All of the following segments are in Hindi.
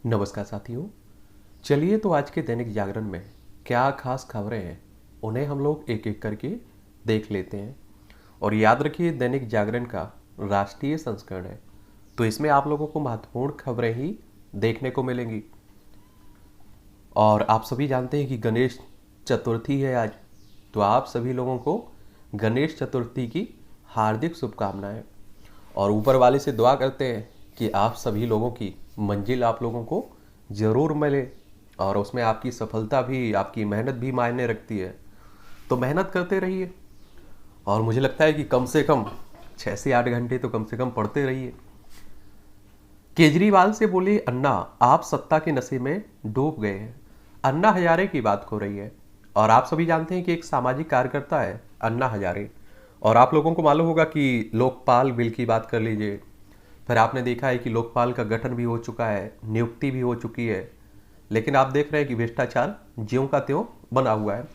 नमस्कार साथियों। चलिए तो आज के दैनिक जागरण में क्या खास खबरें हैं उन्हें हम लोग एक एक करके देख लेते हैं। और याद रखिए दैनिक जागरण का राष्ट्रीय संस्करण है, तो इसमें आप लोगों को महत्वपूर्ण खबरें ही देखने को मिलेंगी। और आप सभी जानते हैं कि गणेश चतुर्थी है आज, तो आप सभी लोगों को गणेश चतुर्थी की हार्दिक शुभकामनाएं। और ऊपर वाले से दुआ करते हैं कि आप सभी लोगों की मंजिल आप लोगों को ज़रूर मिले और उसमें आपकी सफलता भी, आपकी मेहनत भी मायने रखती है। तो मेहनत करते रहिए और मुझे लगता है कि कम से कम 6 से 8 घंटे तो कम से कम पढ़ते रहिए। केजरीवाल से बोले अन्ना आप सत्ता के नशे में डूब गए हैं। अन्ना हजारे की बात हो रही है और आप सभी जानते हैं कि एक सामाजिक कार्यकर्ता है अन्ना हजारे। और आप लोगों को मालूम होगा कि लोकपाल बिल की बात कर लीजिए, फिर आपने देखा है कि लोकपाल का गठन भी हो चुका है, नियुक्ति भी हो चुकी है, लेकिन आप देख रहे हैं कि भ्रष्टाचार ज्यों का त्यों बना हुआ है।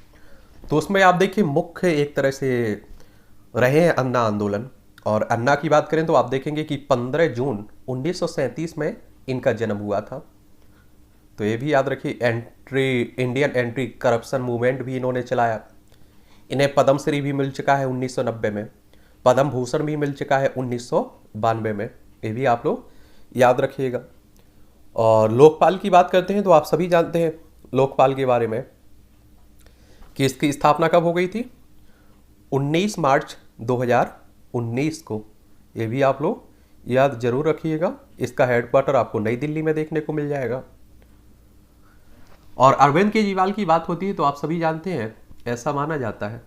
तो उसमें आप देखिए मुख्य एक तरह से रहे हैं अन्ना आंदोलन। और अन्ना की बात करें तो आप देखेंगे कि 15 जून 1937 में इनका जन्म हुआ था। तो ये भी याद रखिए, इंडियन एंट्री करप्शन मूवमेंट भी इन्होंने चलाया। इन्हें पद्मश्री भी मिल चुका है 1990 में, पद्म भूषण भी मिल चुका है 1992 में, ये भी आप लोग याद रखिएगा। और लोकपाल की बात करते हैं तो आप सभी जानते हैं लोकपाल के बारे में कि इसकी स्थापना कब हो गई थी, 19 मार्च 2019 को। ये भी आप लोग याद जरूर रखिएगा। इसका हेडक्वार्टर आपको नई दिल्ली में देखने को मिल जाएगा। और अरविंद केजरीवाल की बात होती है तो आप सभी जानते हैं, ऐसा माना जाता है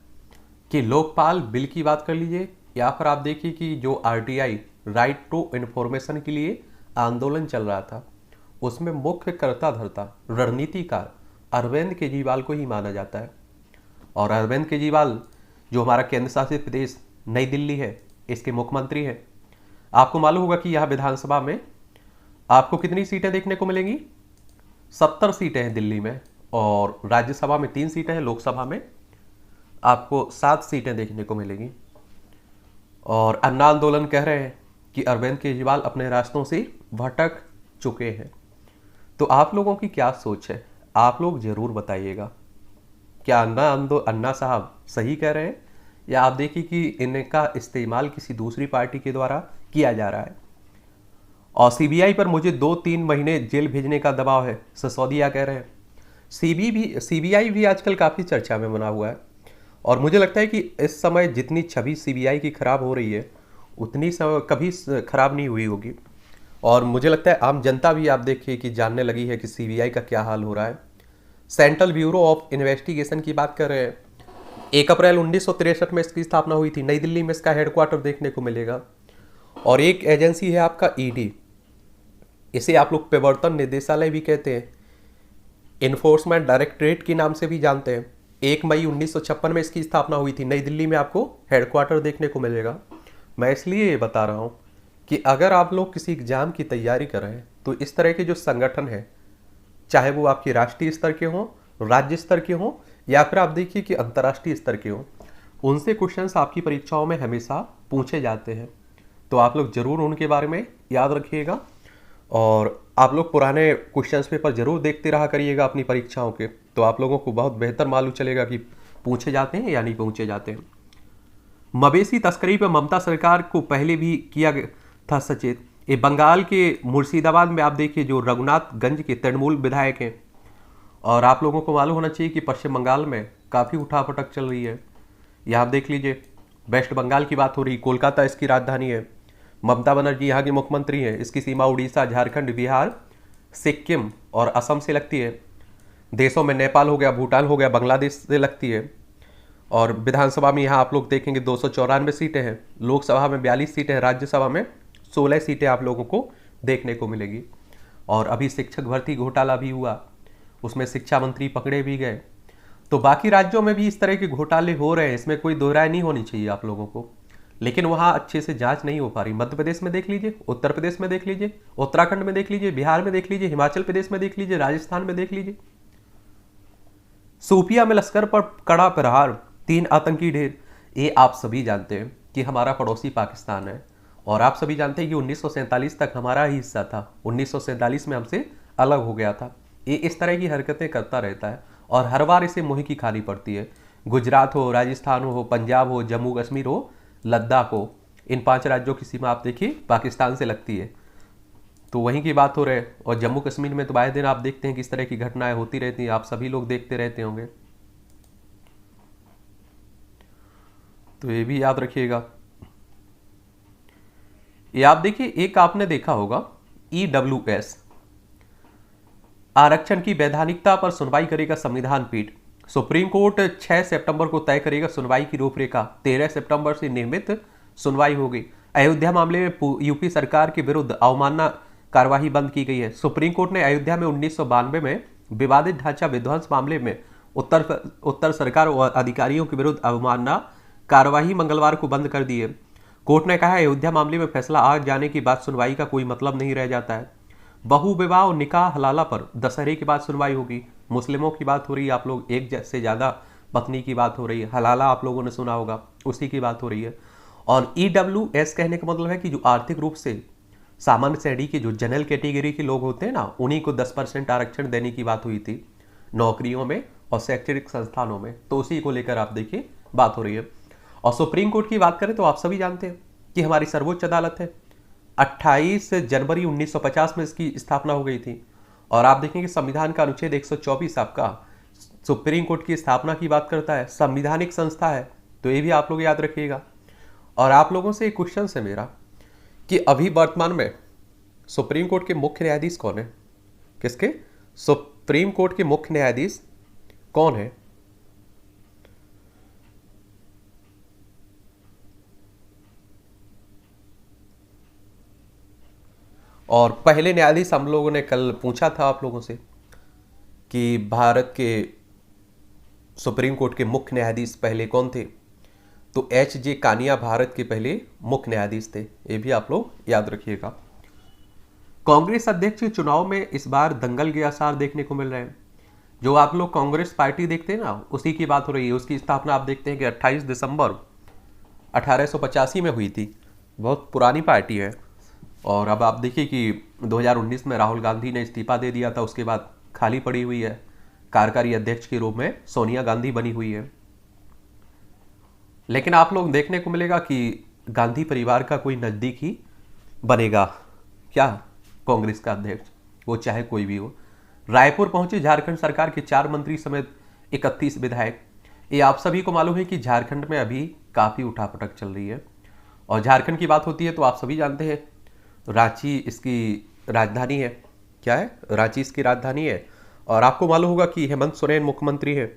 कि लोकपाल बिल की बात कर लीजिए या फिर आप देखिए कि जो आरटीआई राइट टू इन्फॉर्मेशन के लिए आंदोलन चल रहा था, उसमें मुख्य कर्ता धर्ता रणनीतिकार अरविंद केजरीवाल को ही माना जाता है। और अरविंद केजरीवाल जो हमारा केंद्र शासित प्रदेश नई दिल्ली है, इसके मुख्यमंत्री हैं। आपको मालूम होगा कि यहाँ विधानसभा में आपको कितनी सीटें देखने को मिलेंगी, 70 सीटें हैं दिल्ली में, और राज्यसभा में 3 सीटें हैं, लोकसभा में आपको 7 सीटें देखने को मिलेंगी। और अन्ना आंदोलन कह रहे हैं कि अरविंद केजरीवाल अपने रास्तों से भटक चुके हैं। तो आप लोगों की क्या सोच है, आप लोग जरूर बताइएगा। क्या अन्ना साहब सही कह रहे हैं या आप देखिए कि इनका इस्तेमाल किसी दूसरी पार्टी के द्वारा किया जा रहा है। और सीबीआई पर मुझे 2-3 महीने जेल भेजने का दबाव है, सिसोदिया कह रहे हैं। सीबीआई भी आजकल काफ़ी चर्चा में बना हुआ है और मुझे लगता है कि इस समय जितनी छवि सीबीआई की खराब हो रही है उतनी कभी खराब नहीं हुई होगी। और मुझे लगता है आम जनता भी आप देखिए कि जानने लगी है कि सीबीआई का क्या हाल हो रहा है। सेंट्रल ब्यूरो ऑफ इन्वेस्टिगेशन की बात कर रहे हैं, 1 अप्रैल 1963 में इसकी स्थापना हुई थी, नई दिल्ली में इसका हेडक्वार्टर देखने को मिलेगा। और एक एजेंसी है आपका ईडी, इसे आप लोग प्रवर्तन निदेशालय भी कहते हैं, इन्फोर्समेंट डायरेक्टरेट के नाम से भी जानते हैं। 1 मई 1956 में इसकी स्थापना हुई थी, नई दिल्ली में आपको हेडक्वार्टर देखने को मिलेगा। मैं इसलिए ये बता रहा हूँ कि अगर आप लोग किसी एग्जाम की तैयारी कर रहे हैं तो इस तरह के जो संगठन है, चाहे वो आपके राष्ट्रीय स्तर के हों, राज्य स्तर के हों या फिर आप देखिए कि अंतर्राष्ट्रीय स्तर के हों, उनसे क्वेश्चंस आपकी परीक्षाओं में हमेशा पूछे जाते हैं। तो आप लोग जरूर उनके बारे में याद रखिएगा और आप लोग पुराने क्वेश्चंस पेपर जरूर देखते रहा करिएगा अपनी परीक्षाओं के, तो आप लोगों को बहुत बेहतर मालूम चलेगा कि पूछे जाते हैं या नहीं पूछे जाते हैं। मवेशी तस्करी पर ममता सरकार को पहले भी किया था सचेत। ये बंगाल के मुर्शिदाबाद में आप देखिए जो रघुनाथगंज के तृणमूल विधायक हैं, और आप लोगों को मालूम होना चाहिए कि पश्चिम बंगाल में काफ़ी उठापटक चल रही है। यहाँ आप देख लीजिए, वेस्ट बंगाल की बात हो रही, कोलकाता इसकी राजधानी है, ममता बनर्जी यहाँ की मुख्यमंत्री हैं, इसकी सीमा उड़ीसा, झारखंड, बिहार, सिक्किम और असम से लगती है। देशों में नेपाल हो गया, भूटान हो गया, बांग्लादेश से लगती है। और विधानसभा में यहाँ आप लोग देखेंगे 294 सीटें हैं, लोकसभा में 42 सीटें हैं, राज्यसभा में 16 सीटें आप लोगों को देखने को मिलेगी। और अभी शिक्षक भर्ती घोटाला भी हुआ, उसमें शिक्षा मंत्री पकड़े भी गए। तो बाकी राज्यों में भी इस तरह के घोटाले हो रहे हैं, इसमें कोई दो राय नहीं होनी चाहिए आप लोगों को, लेकिन वहाँ अच्छे से जांच नहीं हो पा रही। मध्य प्रदेश में देख लीजिए, उत्तर प्रदेश में देख लीजिए, उत्तराखंड में देख लीजिए, बिहार में देख लीजिए, हिमाचल प्रदेश में देख लीजिए, राजस्थान में देख लीजिए। सूपिया में लश्कर पर कड़ा प्रहार, 3 आतंकी ढेर। ये आप सभी जानते हैं कि हमारा पड़ोसी पाकिस्तान है और आप सभी जानते हैं कि 1947 तक हमारा ही हिस्सा था। 1947 में हमसे अलग हो गया था। ये इस तरह की हरकतें करता रहता है और हर बार इसे मुंह की खानी पड़ती है। गुजरात हो, राजस्थान हो, पंजाब हो, जम्मू कश्मीर हो, लद्दाख हो, इन 5 राज्यों की सीमा आप देखिए पाकिस्तान से लगती है। तो वहीं की बात हो रही है। और जम्मू कश्मीर में तो आए दिन आप देखते हैं किस तरह की घटनाएं होती रहती हैं, आप सभी लोग देखते रहते होंगे। तो ये भी याद रखिएगा। ये आप देखिए, एक आपने देखा होगा EWS, आरक्षण की वैधानिकता पर सुनवाई करेगा संविधान पीठ। सुप्रीम कोर्ट 6 सितंबर को तय करेगा सुनवाई की रूपरेखा। 13 सितंबर से नियमित सुनवाई होगी। अयोध्या मामले में यूपी सरकार के विरुद्ध अवमानना कार्यवाही बंद की गई है। सुप्रीम कोर्ट ने अयोध्या में 1992 में विवादित ढांचा विध्वंस मामले में उत्तर सरकार और अधिकारियों के विरुद्ध अवमानना कार्यवाही मंगलवार को बंद कर दी है। कोर्ट ने कहा है अयोध्या मामले में फैसला आ जाने के बाद सुनवाई का कोई मतलब नहीं रह जाता है। बहु विवाह और निकाह हलाला पर दशहरे के बाद सुनवाई होगी। मुस्लिमों की बात हो रही है, आप लोग एक से ज़्यादा पत्नी की बात हो रही है। हलाला आप लोगों ने सुना होगा, उसी की बात हो रही है। और EWS कहने का मतलब है कि जो आर्थिक रूप से सामान्य श्रेणी के जो जनरल कैटेगरी के लोग होते हैं ना, उन्हीं को 10% आरक्षण देने की बात हुई थी नौकरियों में और शैक्षणिक संस्थानों में। तो उसी को लेकर आप देखिए बात हो रही है। और सुप्रीम कोर्ट की बात करें तो आप सभी जानते हैं कि हमारी सर्वोच्च अदालत है। 28 जनवरी 1950 में इसकी स्थापना हो गई थी। और आप देखेंगे संविधान का अनुच्छेद 124 आपका सुप्रीम कोर्ट की स्थापना की बात करता है, संविधानिक संस्था है। तो ये भी आप लोग याद रखिएगा। और आप लोगों से एक क्वेश्चन है मेरा कि अभी वर्तमान में सुप्रीम कोर्ट के मुख्य न्यायाधीश कौन है? किसके? सुप्रीम कोर्ट के मुख्य न्यायाधीश कौन है? और पहले न्यायाधीश हम लोगों ने कल पूछा था आप लोगों से कि भारत के सुप्रीम कोर्ट के मुख्य न्यायाधीश पहले कौन थे? तो HJ कानिया भारत के पहले मुख्य न्यायाधीश थे। ये भी आप लोग याद रखिएगा। कांग्रेस अध्यक्ष के चुनाव में इस बार दंगल के आसार देखने को मिल रहे हैं। जो आप लोग कांग्रेस पार्टी देखते हैं ना, उसी की बात हो रही है। उसकी स्थापना आप देखते हैं कि 28 दिसंबर 1885 में हुई थी। बहुत पुरानी पार्टी है। और अब आप देखिए कि 2019 में राहुल गांधी ने इस्तीफा दे दिया था, उसके बाद खाली पड़ी हुई है। कार्यकारी अध्यक्ष के रूप में सोनिया गांधी बनी हुई है। लेकिन आप लोग देखने को मिलेगा कि गांधी परिवार का कोई नजदीकी बनेगा क्या कांग्रेस का अध्यक्ष, वो चाहे कोई भी हो। रायपुर पहुंचे झारखंड सरकार के 4 मंत्री समेत 31 विधायक। ये आप सभी को मालूम है कि झारखंड में अभी काफी उठापटक चल रही है। और झारखंड की बात होती है तो आप सभी जानते हैं रांची इसकी राजधानी है। क्या है? रांची इसकी राजधानी है। और आपको मालूम होगा कि हेमंत सोरेन मुख्यमंत्री है।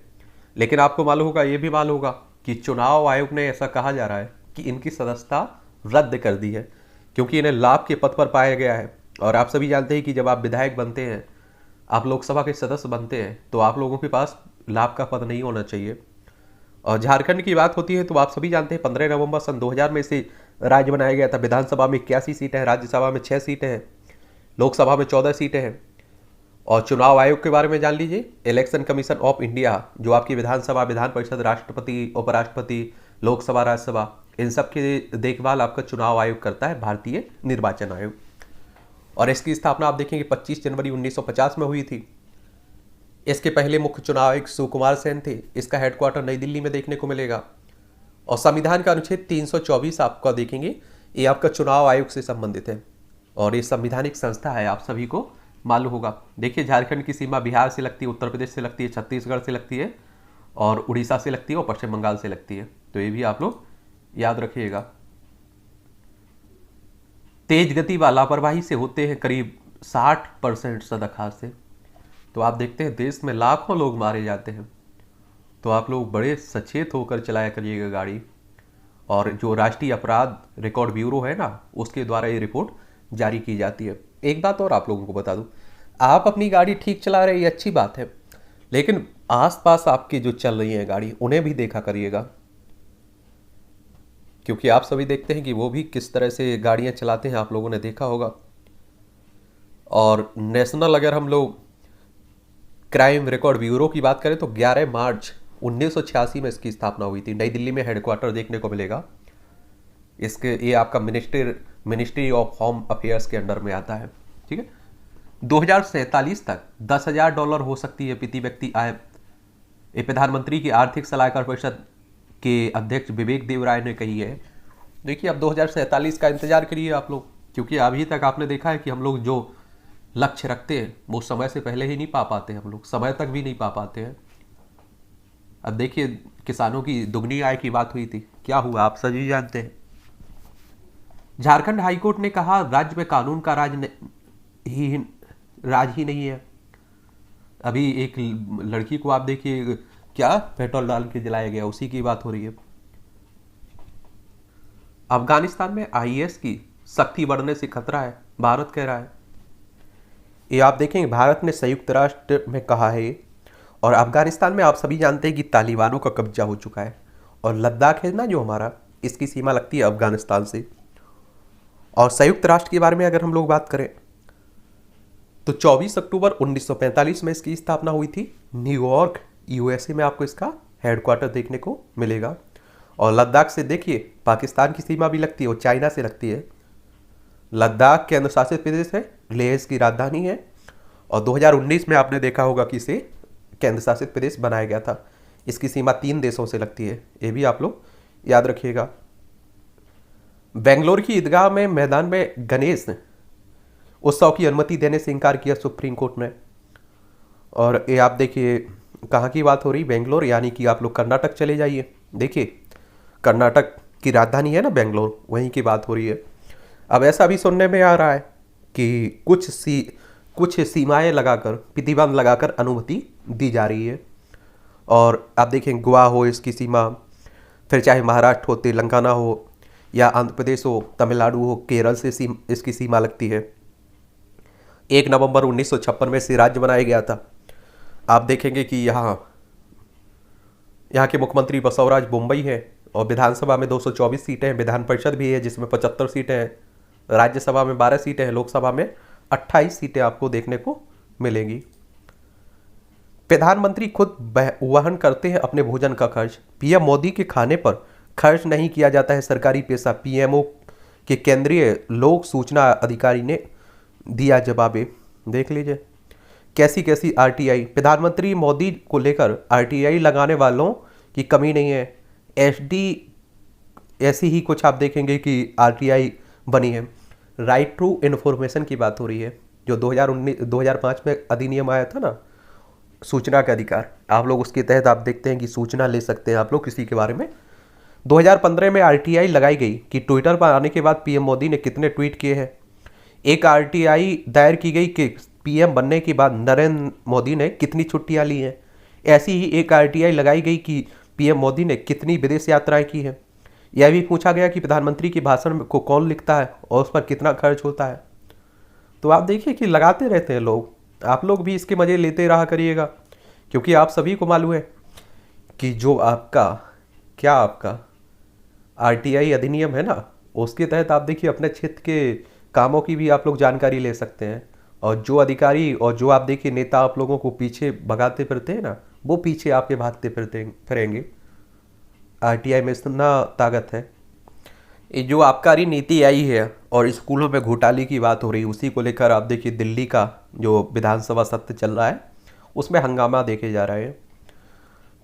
लेकिन आपको मालूम होगा, ये भी मालूम होगा कि चुनाव आयोग ने ऐसा कहा जा रहा है कि इनकी सदस्यता रद्द कर दी है क्योंकि इन्हें लाभ के पद पर पाया गया है। और आप सभी जानते हैं कि जब आप विधायक बनते हैं, आप लोकसभा के सदस्य बनते हैं, तो आप लोगों के पास लाभ का पद नहीं होना चाहिए। और झारखंड की बात होती है तो आप सभी जानते हैं 15 नवंबर सन 2000 में इसे राज्य बनाया गया था। विधानसभा में 81 सीटें हैं, राज्यसभा में 6 सीटें हैं, लोकसभा में 14 सीटें हैं। और चुनाव आयोग के बारे में जान लीजिए, इलेक्शन कमीशन ऑफ इंडिया, जो आपकी विधानसभा, विधान परिषद, राष्ट्रपति, उपराष्ट्रपति, लोकसभा, राज्यसभा, इन सब की देखभाल आपका चुनाव आयोग करता है, भारतीय निर्वाचन आयोग। और इसकी स्थापना आप देखेंगे 25 जनवरी 1950 में हुई थी। इसके पहले मुख्य चुनाव आयुक्त सुकुमार सेन थे। इसका हेडक्वार्टर नई दिल्ली में देखने को मिलेगा। और संविधान का अनुच्छेद 324 आपका देखेंगे, ये आपका चुनाव आयोग से संबंधित है और ये संवैधानिक संस्था है, आप सभी को मालूम होगा। देखिए झारखंड की सीमा बिहार से लगती है, उत्तर प्रदेश से लगती है, छत्तीसगढ़ से लगती है और उड़ीसा से लगती है और पश्चिम बंगाल से लगती है। तो ये भी आप लोग याद रखिएगा। तेज गति व लापरवाही से होते हैं करीब 60% सड़क हादसे। तो आप देखते हैं देश में लाखों लोग मारे जाते हैं। तो आप लोग बड़े सचेत होकर चलाया करिएगा गाड़ी। और जो राष्ट्रीय अपराध रिकॉर्ड ब्यूरो है ना, उसके द्वारा ये रिपोर्ट जारी की जाती है। एक बात और आप लोगों को बता दूं, आप अपनी गाड़ी ठीक चला रहे हैं, ये अच्छी बात है, लेकिन आसपास आपकी जो चल रही है गाड़ी, उन्हें भी देखा करिएगा, क्योंकि आप सभी देखते हैं कि वो भी किस तरह से गाड़ियां चलाते हैं, आप लोगों ने देखा होगा। और नेशनल अगर हम लोग क्राइम रिकॉर्ड ब्यूरो की बात करें तो 11 मार्च 1986 में इसकी स्थापना हुई थी। नई दिल्ली में हेडक्वार्टर देखने को मिलेगा इसके। ये आपका मिनिस्ट्री ऑफ होम अफेयर्स के अंडर में आता है, ठीक है। 2047 तक $10,000 हो सकती है प्रति व्यक्ति आय। ये प्रधानमंत्री की आर्थिक सलाहकार परिषद के अध्यक्ष विवेक देव राय ने कही है। देखिए अब 2047 का इंतजार करिए आप लोग, क्योंकि अभी तक आपने देखा है कि हम लोग जो लक्ष्य रखते हैं वो समय से पहले ही नहीं पा पाते, हम लोग समय तक भी नहीं पा पाते हैं। अब देखिए किसानों की दुगनी आय की बात हुई थी, क्या हुआ आप सभी जानते हैं। झारखंड हाईकोर्ट ने कहा राज्य में कानून का राज ही नहीं है। अभी एक लड़की को आप देखिए क्या पेट्रोल डाल के जलाया गया, उसी की बात हो रही है। अफगानिस्तान में आईएस की शक्ति बढ़ने से खतरा है, भारत कह रहा है। ये आप देखेंगे भारत ने संयुक्त राष्ट्र में कहा है। और अफगानिस्तान में आप सभी जानते हैं कि तालिबानों का कब्जा हो चुका है, और लद्दाख है ना जो हमारा, इसकी सीमा लगती है अफगानिस्तान से। और संयुक्त राष्ट्र के बारे में अगर हम लोग बात करें तो 24 अक्टूबर 1945 में इसकी स्थापना हुई थी। न्यूयॉर्क यूएसए में आपको इसका हेडक्वार्टर देखने को मिलेगा। और लद्दाख से देखिए पाकिस्तान की सीमा भी लगती है और चाइना से लगती है। लद्दाख केंद्र शासित प्रदेश है, लेह इसकी राजधानी है। और 2019 में आपने देखा होगा कि इसे केंद्र शासित प्रदेश बनाया गया था। इसकी सीमा 3 देशों से लगती है, ये भी आप लोग याद रखिएगा। बेंगलोर की ईदगाह में मैदान में गणेश उत्सव की अनुमति देने से इनकार किया सुप्रीम कोर्ट ने। और ये आप देखिए कहाँ की बात हो रही, बेंगलोर, यानी कि आप लोग कर्नाटक चले जाइए। देखिए कर्नाटक की राजधानी है ना बेंगलोर, वहीं की बात हो रही है। अब ऐसा भी सुनने में आ रहा है कि कुछ सीमाएं लगाकर, प्रतिबंध लगाकर अनुमति दी जा रही है। और आप देखें गोवा हो इसकी सीमा, फिर चाहे महाराष्ट्र हो, तेलंगाना हो, या आंध्र प्रदेश हो, तमिलनाडु हो, केरल से इसकी सीमा लगती है। 1 नवंबर 1956 में इसे राज्य बनाया गया था। आप देखेंगे कि यहाँ के मुख्यमंत्री बसवराज बोम्बई है। और विधानसभा में 224 सीटें हैं, विधान परिषद भी है जिसमें 75 सीटें हैं, राज्यसभा में 12 सीटें हैं, लोकसभा में 28 सीटें आपको देखने को मिलेंगी। प्रधानमंत्री खुद वहन करते हैं अपने भोजन का खर्च। पीएम मोदी के खाने पर खर्च नहीं किया जाता है सरकारी पैसा, पीएमओ के केंद्रीय लोक सूचना अधिकारी ने दिया जवाब। देख लीजिए कैसी कैसी आरटीआई, प्रधानमंत्री मोदी को लेकर आरटीआई लगाने वालों की कमी नहीं है। एसडी ऐसी ही कुछ आप देखेंगे कि आरटीआई बनी है। राइट टू इन्फॉर्मेशन की बात हो रही है, जो 2005 में अधिनियम आया था ना, सूचना का अधिकार, आप लोग उसके तहत आप देखते हैं कि सूचना ले सकते हैं आप लोग किसी के बारे में। 2015 में आरटीआई लगाई गई कि ट्विटर पर आने के बाद पीएम मोदी ने कितने ट्वीट किए हैं। एक आरटीआई दायर की गई कि पीएम बनने के बाद नरेंद्र मोदी ने कितनी छुट्टियां ली हैं। ऐसी ही एक आरटीआई लगाई गई कि पीएम मोदी ने कितनी विदेश यात्राएं की हैं। यह भी पूछा गया कि प्रधानमंत्री के भाषण को कौन लिखता है और उस पर कितना खर्च होता है। तो आप देखिए कि लगाते रहते हैं लोग, आप लोग भी इसके मज़े लेते रहा करिएगा, क्योंकि आप सभी को मालूम है कि जो आपका आरटीआई अधिनियम है ना, उसके तहत आप देखिए अपने क्षेत्र के कामों की भी आप लोग जानकारी ले सकते हैं। और जो अधिकारी और जो आप देखिए नेता आप लोगों को पीछे भगाते फिरते हैं ना, वो पीछे आपके भागते फिरेंगे। आरटीआई में इतना ताकत है। ये जो आबकारी नीति आई है और स्कूलों में घोटाले की बात हो रही है, उसी को लेकर आप देखिए दिल्ली का जो विधानसभा सत्र चल रहा है उसमें हंगामा देखे जा रहा है।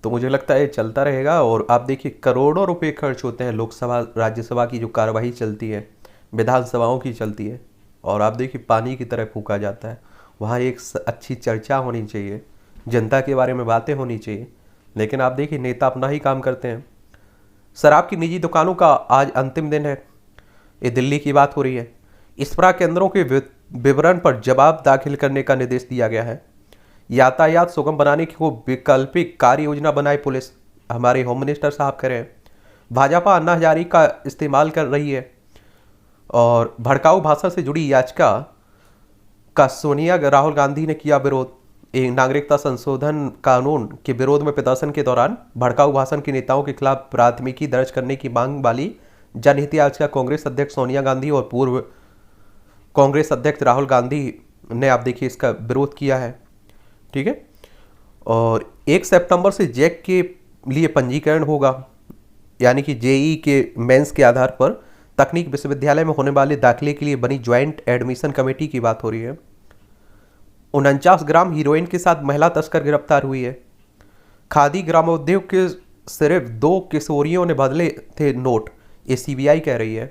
तो मुझे लगता है चलता रहेगा। और आप देखिए करोड़ों रुपए खर्च होते हैं लोकसभा राज्यसभा की जो कार्यवाही चलती है, विधानसभाओं की चलती है, और आप देखिए पानी की तरह फूका जाता है। वहाँ एक अच्छी चर्चा होनी चाहिए, जनता के बारे में बातें होनी चाहिए, लेकिन आप देखिए नेता अपना ही काम करते हैं। शराब की निजी दुकानों का आज अंतिम दिन है, ये दिल्ली की बात हो रही है। इस्प्रा केंद्रों के विवरण पर जवाब दाखिल करने का निर्देश दिया गया है। यातायात सुगम बनाने को वैकल्पिक कार्य योजना बनाए पुलिस, हमारे होम मिनिस्टर साहब कह रहे हैं। भाजपा अन्ना हजारी का इस्तेमाल कर रही है। और भड़काऊ भाषा से जुड़ी याचिका का सोनिया राहुल गांधी ने किया विरोध। एक नागरिकता संशोधन कानून के विरोध में प्रदर्शन के दौरान भड़काऊ भाषण के नेताओं के खिलाफ प्राथमिकी दर्ज करने की मांग वाली जनहित याचिका कांग्रेस अध्यक्ष सोनिया गांधी और पूर्व कांग्रेस अध्यक्ष राहुल गांधी ने आप देखिए इसका विरोध किया है। ठीक है। और 1 सितंबर से जैक के लिए पंजीकरण होगा, यानी कि जेई के मेंस के आधार पर तकनीक विश्वविद्यालय में होने वाले दाखिले के लिए बनी ज्वाइंट एडमिशन कमेटी की बात हो रही है। 49 ग्राम हीरोइन के साथ महिला तस्कर गिरफ्तार हुई है। खादी ग्रामोद्योग के सिर्फ 2 किशोरियों ने बदले थे नोट, ये सीबीआई कह रही है।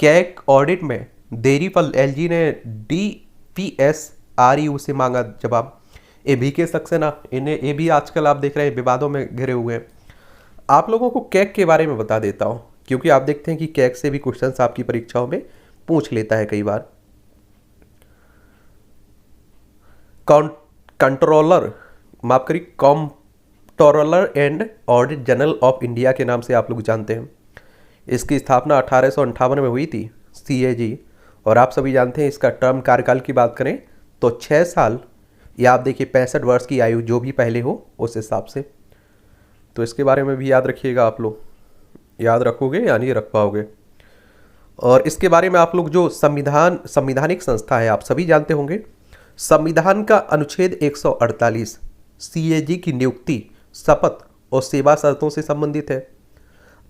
कैग ऑडिट में देरी पर एलजी ने डीपीएसआरयू से मांगा जवाब। ये बीके सक्सेना, इन्हें ये भी आजकल आप देख रहे हैं विवादों में घिरे हुए हैं। आप लोगों को कैग के बारे में बता देता हूँ, क्योंकि आप देखते हैं कि कैग से भी क्वेश्चंस आपकी परीक्षाओं में पूछ लेता है कई बार। कंट्रोलर, माफ करिए, controller and audit general of India के नाम से आप लोग जानते हैं। इसकी स्थापना 1858 में हुई थी, सीएजी। और आप सभी जानते हैं इसका टर्म कार्यकाल की बात करें तो 6 साल, या आप देखिए 65 वर्ष की आयु, जो भी पहले हो उस हिसाब से। तो इसके बारे में भी याद रखिएगा, आप लोग याद रखोगे या नहीं रख पाओगे। और इसके बारे में आप लोग जो संविधानिक संस्था है, आप सभी जानते होंगे। संविधान का अनुच्छेद 148 सीएजी की नियुक्ति, शपथ और सेवा शर्तों से संबंधित है।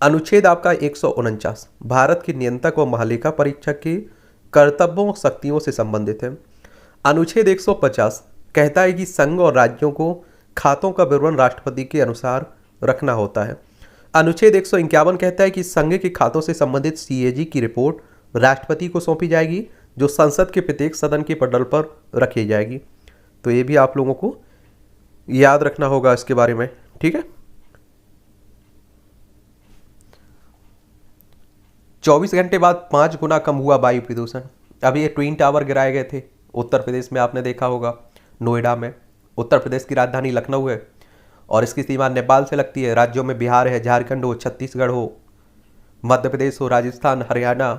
अनुच्छेद आपका 149 भारत के नियंत्रक व महालेखा परीक्षक के कर्तव्यों और शक्तियों से संबंधित है। अनुच्छेद 150 कहता है कि संघ और राज्यों को खातों का विवरण राष्ट्रपति के अनुसार रखना होता है। अनुच्छेद 151 कहता है कि संघ के खातों से संबंधित सीएजी की रिपोर्ट राष्ट्रपति को सौंपी जाएगी, जो संसद के प्रत्येक सदन के पटल पर रखी जाएगी। तो ये भी आप लोगों को याद रखना होगा इसके बारे में, ठीक है। 24 घंटे बाद 5 गुना कम हुआ वायु प्रदूषण। अभी ये ट्विन टावर गिराए गए थे उत्तर प्रदेश में, आपने देखा होगा, नोएडा में। उत्तर प्रदेश की राजधानी लखनऊ है और इसकी सीमा नेपाल से लगती है। राज्यों में बिहार है, झारखंड हो, छत्तीसगढ़ हो, मध्य प्रदेश हो, राजस्थान, हरियाणा,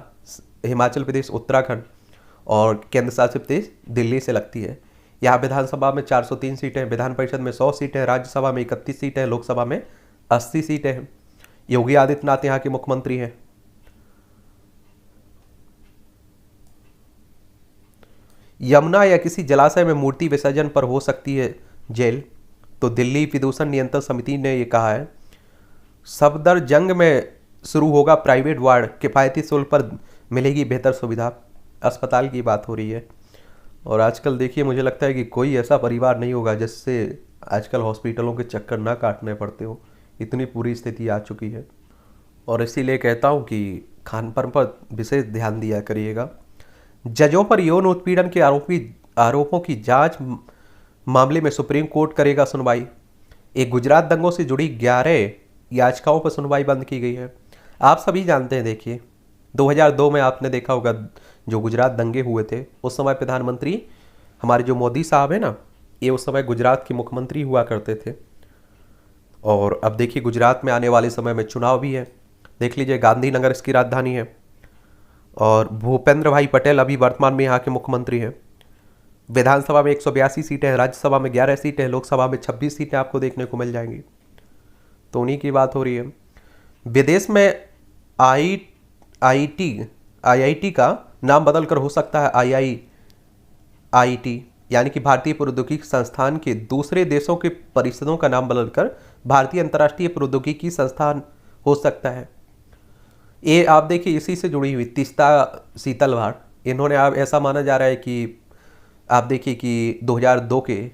हिमाचल प्रदेश, उत्तराखंड, और केंद्र शासित प्रदेश दिल्ली से लगती है। यहाँ विधानसभा में 403 सीटें, विधान परिषद में 100 सीटें, राज्यसभा में 31 सीटें, लोकसभा में 80 सीटें हैं। योगी आदित्यनाथ यहाँ के मुख्यमंत्री हैं। यमुना या किसी जलाशय में मूर्ति विसर्जन पर हो सकती है जेल, तो दिल्ली प्रदूषण नियंत्रण समिति ने ये कहा है। सफदरजंग में शुरू होगा प्राइवेट वार्ड, किफ़ायती शुल्क पर मिलेगी बेहतर सुविधा। अस्पताल की बात हो रही है। और आजकल देखिए, मुझे लगता है कि कोई ऐसा परिवार नहीं होगा जिससे आजकल हॉस्पिटलों के चक्कर ना काटने पड़ते हो, इतनी पूरी स्थिति आ चुकी है। और इसीलिए कहता हूँ कि खान-पान पर विशेष ध्यान दिया करिएगा। जजों पर यौन उत्पीड़न के आरोपों की जांच मामले में सुप्रीम कोर्ट करेगा सुनवाई। एक गुजरात दंगों से जुड़ी 11 याचिकाओं पर सुनवाई बंद की गई है। आप सभी जानते हैं, देखिए 2002 में आपने देखा होगा जो गुजरात दंगे हुए थे, उस समय प्रधानमंत्री हमारे जो मोदी साहब है ना, ये उस समय गुजरात के मुख्यमंत्री हुआ करते थे। और अब देखिए गुजरात में आने वाले समय में चुनाव भी है। देख लीजिए, गांधीनगर इसकी राजधानी है और भूपेंद्र भाई पटेल अभी वर्तमान में यहाँ के मुख्यमंत्री हैं। विधानसभा में 182 सीटें हैं, राज्यसभा में 11 सीटें हैं, लोकसभा में 26 सीटें आपको देखने को मिल जाएंगी। तो उन्हीं की बात हो रही है। विदेश में आईआईटी का नाम बदलकर हो सकता है आईआईटी, यानी कि भारतीय प्रौद्योगिकी संस्थान के दूसरे देशों के परिषदों का नाम बदलकर भारतीय अंतर्राष्ट्रीय प्रौद्योगिकी संस्थान हो सकता है। ये आप देखिए इसी से जुड़ी हुई तीस्ता शीतल भाट, इन्होंने अब ऐसा माना जा रहा है कि आप देखिए कि 2002 के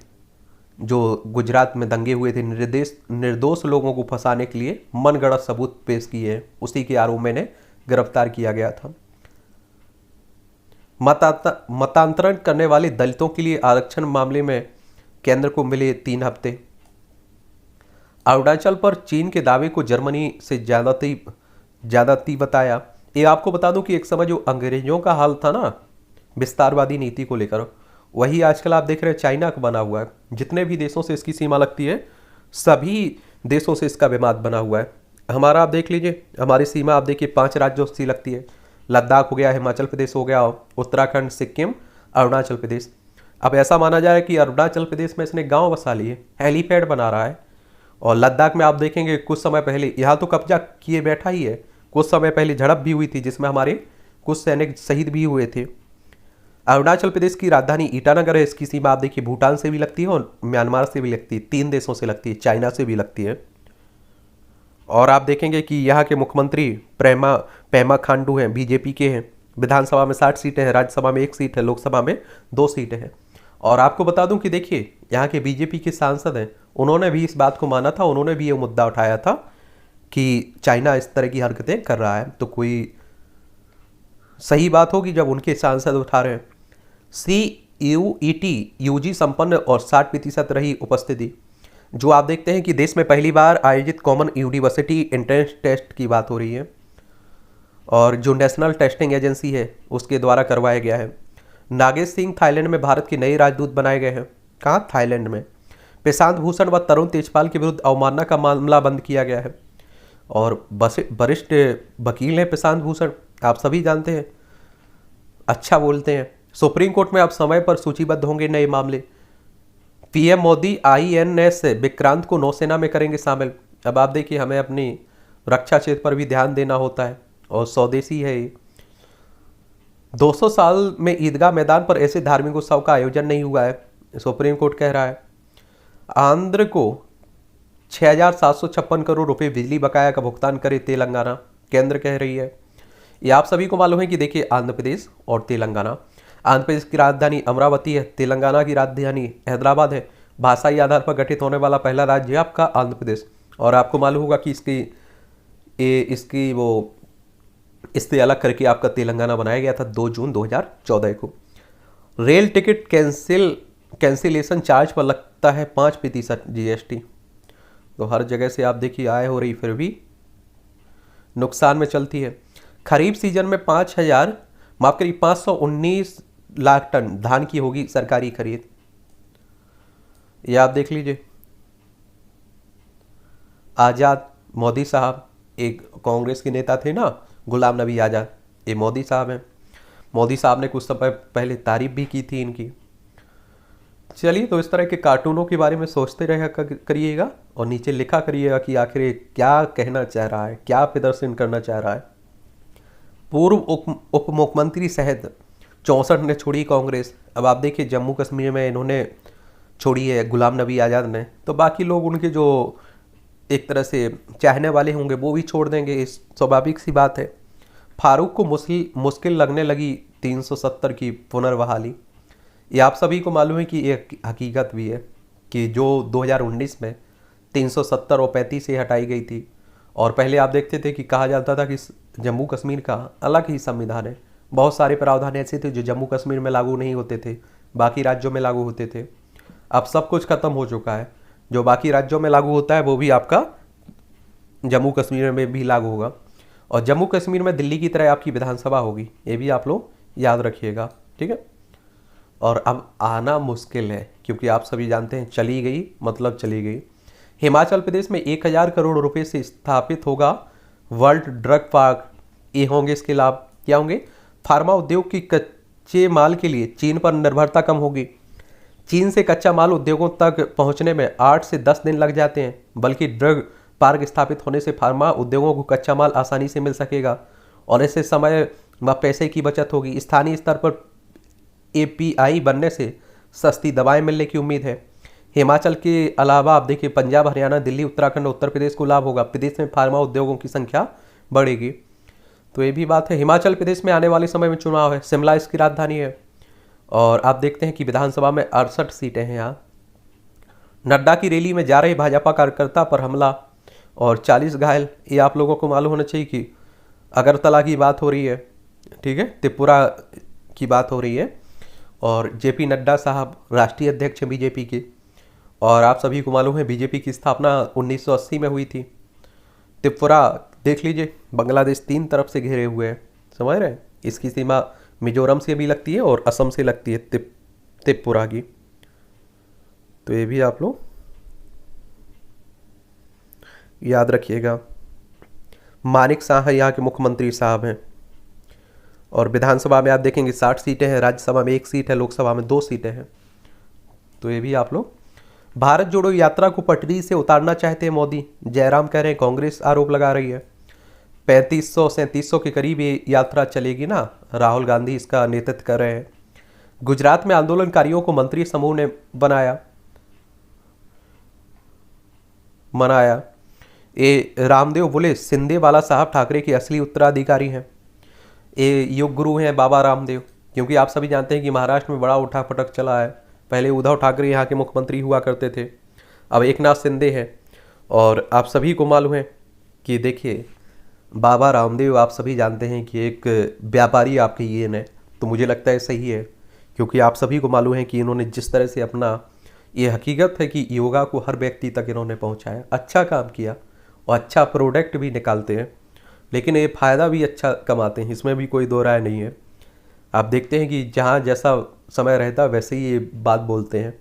जो गुजरात में दंगे हुए थे, निर्दोष लोगों को फंसाने के लिए मनगढ़ंत सबूत पेश किए, उसी के आरोप में गिरफ्तार किया गया था। मतांतरण करने वाले दलितों के लिए आरक्षण मामले में केंद्र को मिले 3 हफ्ते। अरुणाचल पर चीन के दावे को जर्मनी से ज्यादती बताया। ये आपको बता दूं कि एक समय जो अंग्रेजों का हाल था ना विस्तारवादी नीति को लेकर, वही आजकल आप देख रहे हैं चाइना का बना हुआ है। जितने भी देशों से इसकी सीमा लगती है, सभी देशों से इसका विवाद बना हुआ है। हमारा आप देख लीजिए, हमारी सीमा आप देखिए 5 राज्यों से लगती है। लद्दाख हो गया, हिमाचल प्रदेश हो गया, उत्तराखंड, सिक्किम, अरुणाचल प्रदेश। अब ऐसा माना जा रहा है कि अरुणाचल प्रदेश में इसने गांव बसा लिए, हेलीपैड बना रहा है। और लद्दाख में आप देखेंगे कुछ समय पहले, यहाँ तो कब्जा किए बैठा ही है, कुछ समय पहले झड़प भी हुई थी जिसमें हमारे कुछ सैनिक शहीद भी हुए थे। अरुणाचल प्रदेश की राजधानी ईटानगर है। इसकी सीमा आप देखिए भूटान से भी लगती है और म्यांमार से भी लगती है, 3 देशों से लगती है, चाइना से भी लगती है। और आप देखेंगे कि यहाँ के मुख्यमंत्री पेमा खांडू हैं, बीजेपी के हैं। विधानसभा में 60 सीटें हैं, राज्यसभा में 1 सीट है, लोकसभा में 2 सीटें हैं। और आपको बता दूं कि देखिए यहाँ के बीजेपी के सांसद हैं, उन्होंने भी इस बात को माना था, उन्होंने भी ये मुद्दा उठाया था कि चाइना इस तरह की हरकतें कर रहा है। तो कोई सही बात होगी जब उनके सांसद उठा रहे हैं। CUET UG संपन्न और 60% रही उपस्थिति। जो आप देखते हैं कि देश में पहली बार आयोजित कॉमन यूनिवर्सिटी एंट्रेंस टेस्ट की बात हो रही है और जो नेशनल टेस्टिंग एजेंसी है उसके द्वारा करवाया गया है। नागेश सिंह थाईलैंड में भारत के नए राजदूत बनाए गए हैं। कहाँ? थाईलैंड में। प्रशांत भूषण व तरुण तेजपाल के विरुद्ध अवमानना का मामला बंद किया गया है। और वरिष्ठ वकील हैं प्रशांत भूषण, आप सभी जानते हैं, अच्छा बोलते हैं। सुप्रीम कोर्ट में अब समय पर सूचीबद्ध होंगे नए मामले। PM मोदी INS विक्रांत को नौसेना में करेंगे शामिल। अब आप देखिए, हमें अपनी रक्षा क्षेत्र पर भी ध्यान देना होता है और स्वदेशी है ये। 200 साल में ईदगाह मैदान पर ऐसे धार्मिक उत्सव का आयोजन नहीं हुआ है, सुप्रीम कोर्ट कह रहा है। आंध्र को 6,756 करोड़ रुपए बिजली बकाया का भुगतान करे तेलंगाना, केंद्र कह रही है। ये आप सभी को मालूम है कि देखिए आंध्र प्रदेश और तेलंगाना, आंध्र प्रदेश की राजधानी अमरावती है, तेलंगाना की राजधानी हैदराबाद है। भाषाई आधार पर गठित होने वाला पहला राज्य है आपका आंध्र प्रदेश। और आपको मालूम होगा कि इससे अलग करके आपका तेलंगाना बनाया गया था 2 जून 2014 को। रेल टिकट कैंसिलेशन चार्ज पर लगता है 5% GST। तो हर जगह से आप देखिए आय हो रही, फिर भी नुकसान में चलती है। खरीफ सीजन में 519 लाख टन धान की होगी सरकारी खरीद। ये आप देख लीजिए। आजाद मोदी साहब एक कांग्रेस के नेता थे ना, गुलाम नबी आजाद, ये मोदी साहब हैं। मोदी साहब ने कुछ समय पहले तारीफ भी की थी इनकी। चलिए, तो इस तरह के कार्टूनों के बारे में सोचते रहा करिएगा और नीचे लिखा करिएगा कि आखिर क्या कहना चाह रहा है, क्या प्रदर्शन करना चाह रहा है। पूर्व उप मुख्यमंत्री सहित 64 ने छोड़ी कांग्रेस। अब आप देखिए जम्मू कश्मीर में इन्होंने छोड़ी है गुलाम नबी आज़ाद ने, तो बाकी लोग उनके जो एक तरह से चाहने वाले होंगे वो भी छोड़ देंगे, इस स्वाभाविक सी बात है। फारूक को मुश्किल लगने लगी 370 की पुनर्बहाली। ये आप सभी को मालूम है कि एक हकीकत भी है कि जो 2019 में 370 और 35 से हटाई गई थी, और पहले आप देखते थे कि कहा जाता था कि जम्मू कश्मीर का अलग ही संविधान है, बहुत सारे प्रावधान ऐसे थे जो जम्मू कश्मीर में लागू नहीं होते थे, बाकी राज्यों में लागू होते थे। अब सब कुछ खत्म हो चुका है, जो बाकी राज्यों में लागू होता है वो भी आपका जम्मू कश्मीर में भी लागू होगा। और जम्मू कश्मीर में दिल्ली की तरह आपकी विधानसभा होगी, ये भी आप लोग याद रखिएगा, ठीक है। और अब आना मुश्किल है क्योंकि आप सभी जानते हैं चली गई मतलब चली गई। हिमाचल प्रदेश में 1000 करोड़ रुपए से स्थापित होगा वर्ल्ड ड्रग पार्क। ये होंगे इसके लाभ, क्या होंगे? फार्मा उद्योग की कच्चे माल के लिए चीन पर निर्भरता कम होगी। चीन से कच्चा माल उद्योगों तक पहुंचने में 8 से 10 दिन लग जाते हैं, बल्कि ड्रग पार्क स्थापित होने से फार्मा उद्योगों को कच्चा माल आसानी से मिल सकेगा और इससे समय व पैसे की बचत होगी। स्थानीय स्तर पर API बनने से सस्ती दवाएं मिलने की उम्मीद है। हिमाचल के अलावा आप देखिए पंजाब, हरियाणा, दिल्ली, उत्तराखंड, उत्तर प्रदेश को लाभ होगा। प्रदेश में फार्मा उद्योगों की संख्या बढ़ेगी, तो ये भी बात है। हिमाचल प्रदेश में आने वाले समय में चुनाव है, शिमला इसकी राजधानी है। और आप देखते हैं कि विधानसभा में 68 सीटें हैं यहाँ। नड्डा की रैली में जा रहे भाजपा कार्यकर्ता पर हमला और 40 घायल। ये आप लोगों को मालूम होना चाहिए कि अगरतला की बात हो रही है, ठीक है, त्रिपुरा की बात हो रही है। और JP नड्डा साहब राष्ट्रीय अध्यक्ष हैं बीजेपी के, और आप सभी को मालूम है बीजेपी की स्थापना 1980 में हुई थी। त्रिपुरा देख लीजिए, बांग्लादेश 3 तरफ से घिरे हुए हैं, समझ रहे हैं। इसकी सीमा मिजोरम से भी लगती है और असम से लगती है त्रिपुरा की, तो ये भी आप लोग याद रखिएगा। मानिक शाह यहाँ के मुख्यमंत्री साहब हैं। और विधानसभा में आप देखेंगे 60 सीटें हैं, राज्यसभा में 1 सीट है, लोकसभा में 2 सीटें हैं, तो ये भी आप लोग। भारत जोड़ो यात्रा को पटरी से उतारना चाहते हैं मोदी, जयराम कह रहे हैं, कांग्रेस आरोप लगा रही है। 3500-3700 के करीब ये यात्रा चलेगी ना, राहुल गांधी इसका नेतृत्व कर रहे हैं। गुजरात में आंदोलनकारियों को मंत्री समूह ने मनाया। ये रामदेव बोले सिंधेवाला साहब ठाकरे के असली उत्तराधिकारी हैं। ये योग गुरु हैं बाबा रामदेव, क्योंकि आप सभी जानते हैं कि महाराष्ट्र में बड़ा उठापटक चला है पहले उद्धव ठाकरे यहाँ के मुख्यमंत्री हुआ करते थे, अब एकनाथ शिंदे हैं। और आप सभी को मालूम है कि देखिए बाबा रामदेव आप सभी जानते हैं कि एक व्यापारी आपके ये है, तो मुझे लगता है सही है, क्योंकि आप सभी को मालूम है कि इन्होंने जिस तरह से अपना, ये हकीकत है कि योगा को हर व्यक्ति तक इन्होंने पहुंचाया, अच्छा काम किया और अच्छा प्रोडक्ट भी निकालते हैं, लेकिन ये फ़ायदा भी अच्छा कमाते हैं, इसमें भी कोई दो राय नहीं है। आप देखते हैं कि जहाँ जैसा समय रहता वैसे ही ये बात बोलते हैं।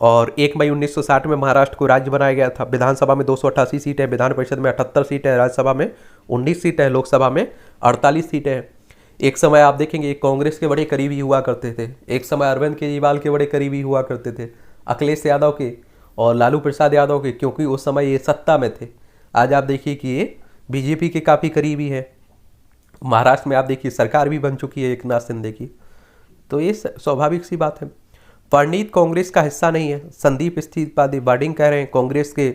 और 1 मई 1960 में महाराष्ट्र को राज्य बनाया गया था। विधानसभा में 288 सीटें, विधान परिषद में 78 सीटें, राज्यसभा में 19 सीटें, लोकसभा में 48 सीटें हैं। एक समय आप देखेंगे कांग्रेस के बड़े करीबी हुआ करते थे, एक समय अरविंद केजरीवाल के बड़े करीबी हुआ करते थे, अखिलेश यादव के और लालू प्रसाद यादव के, क्योंकि उस समय ये सत्ता में थे। आज आप देखिए कि ये बीजेपी के काफ़ी करीबी है। महाराष्ट्र में आप देखिए सरकार भी बन चुकी है एकनाथ शिंदे की, तो ये स्वाभाविक सी बात है। परनीत कांग्रेस का हिस्सा नहीं है, संदीप इस्तीफा बार्डिंग कह रहे हैं। कांग्रेस के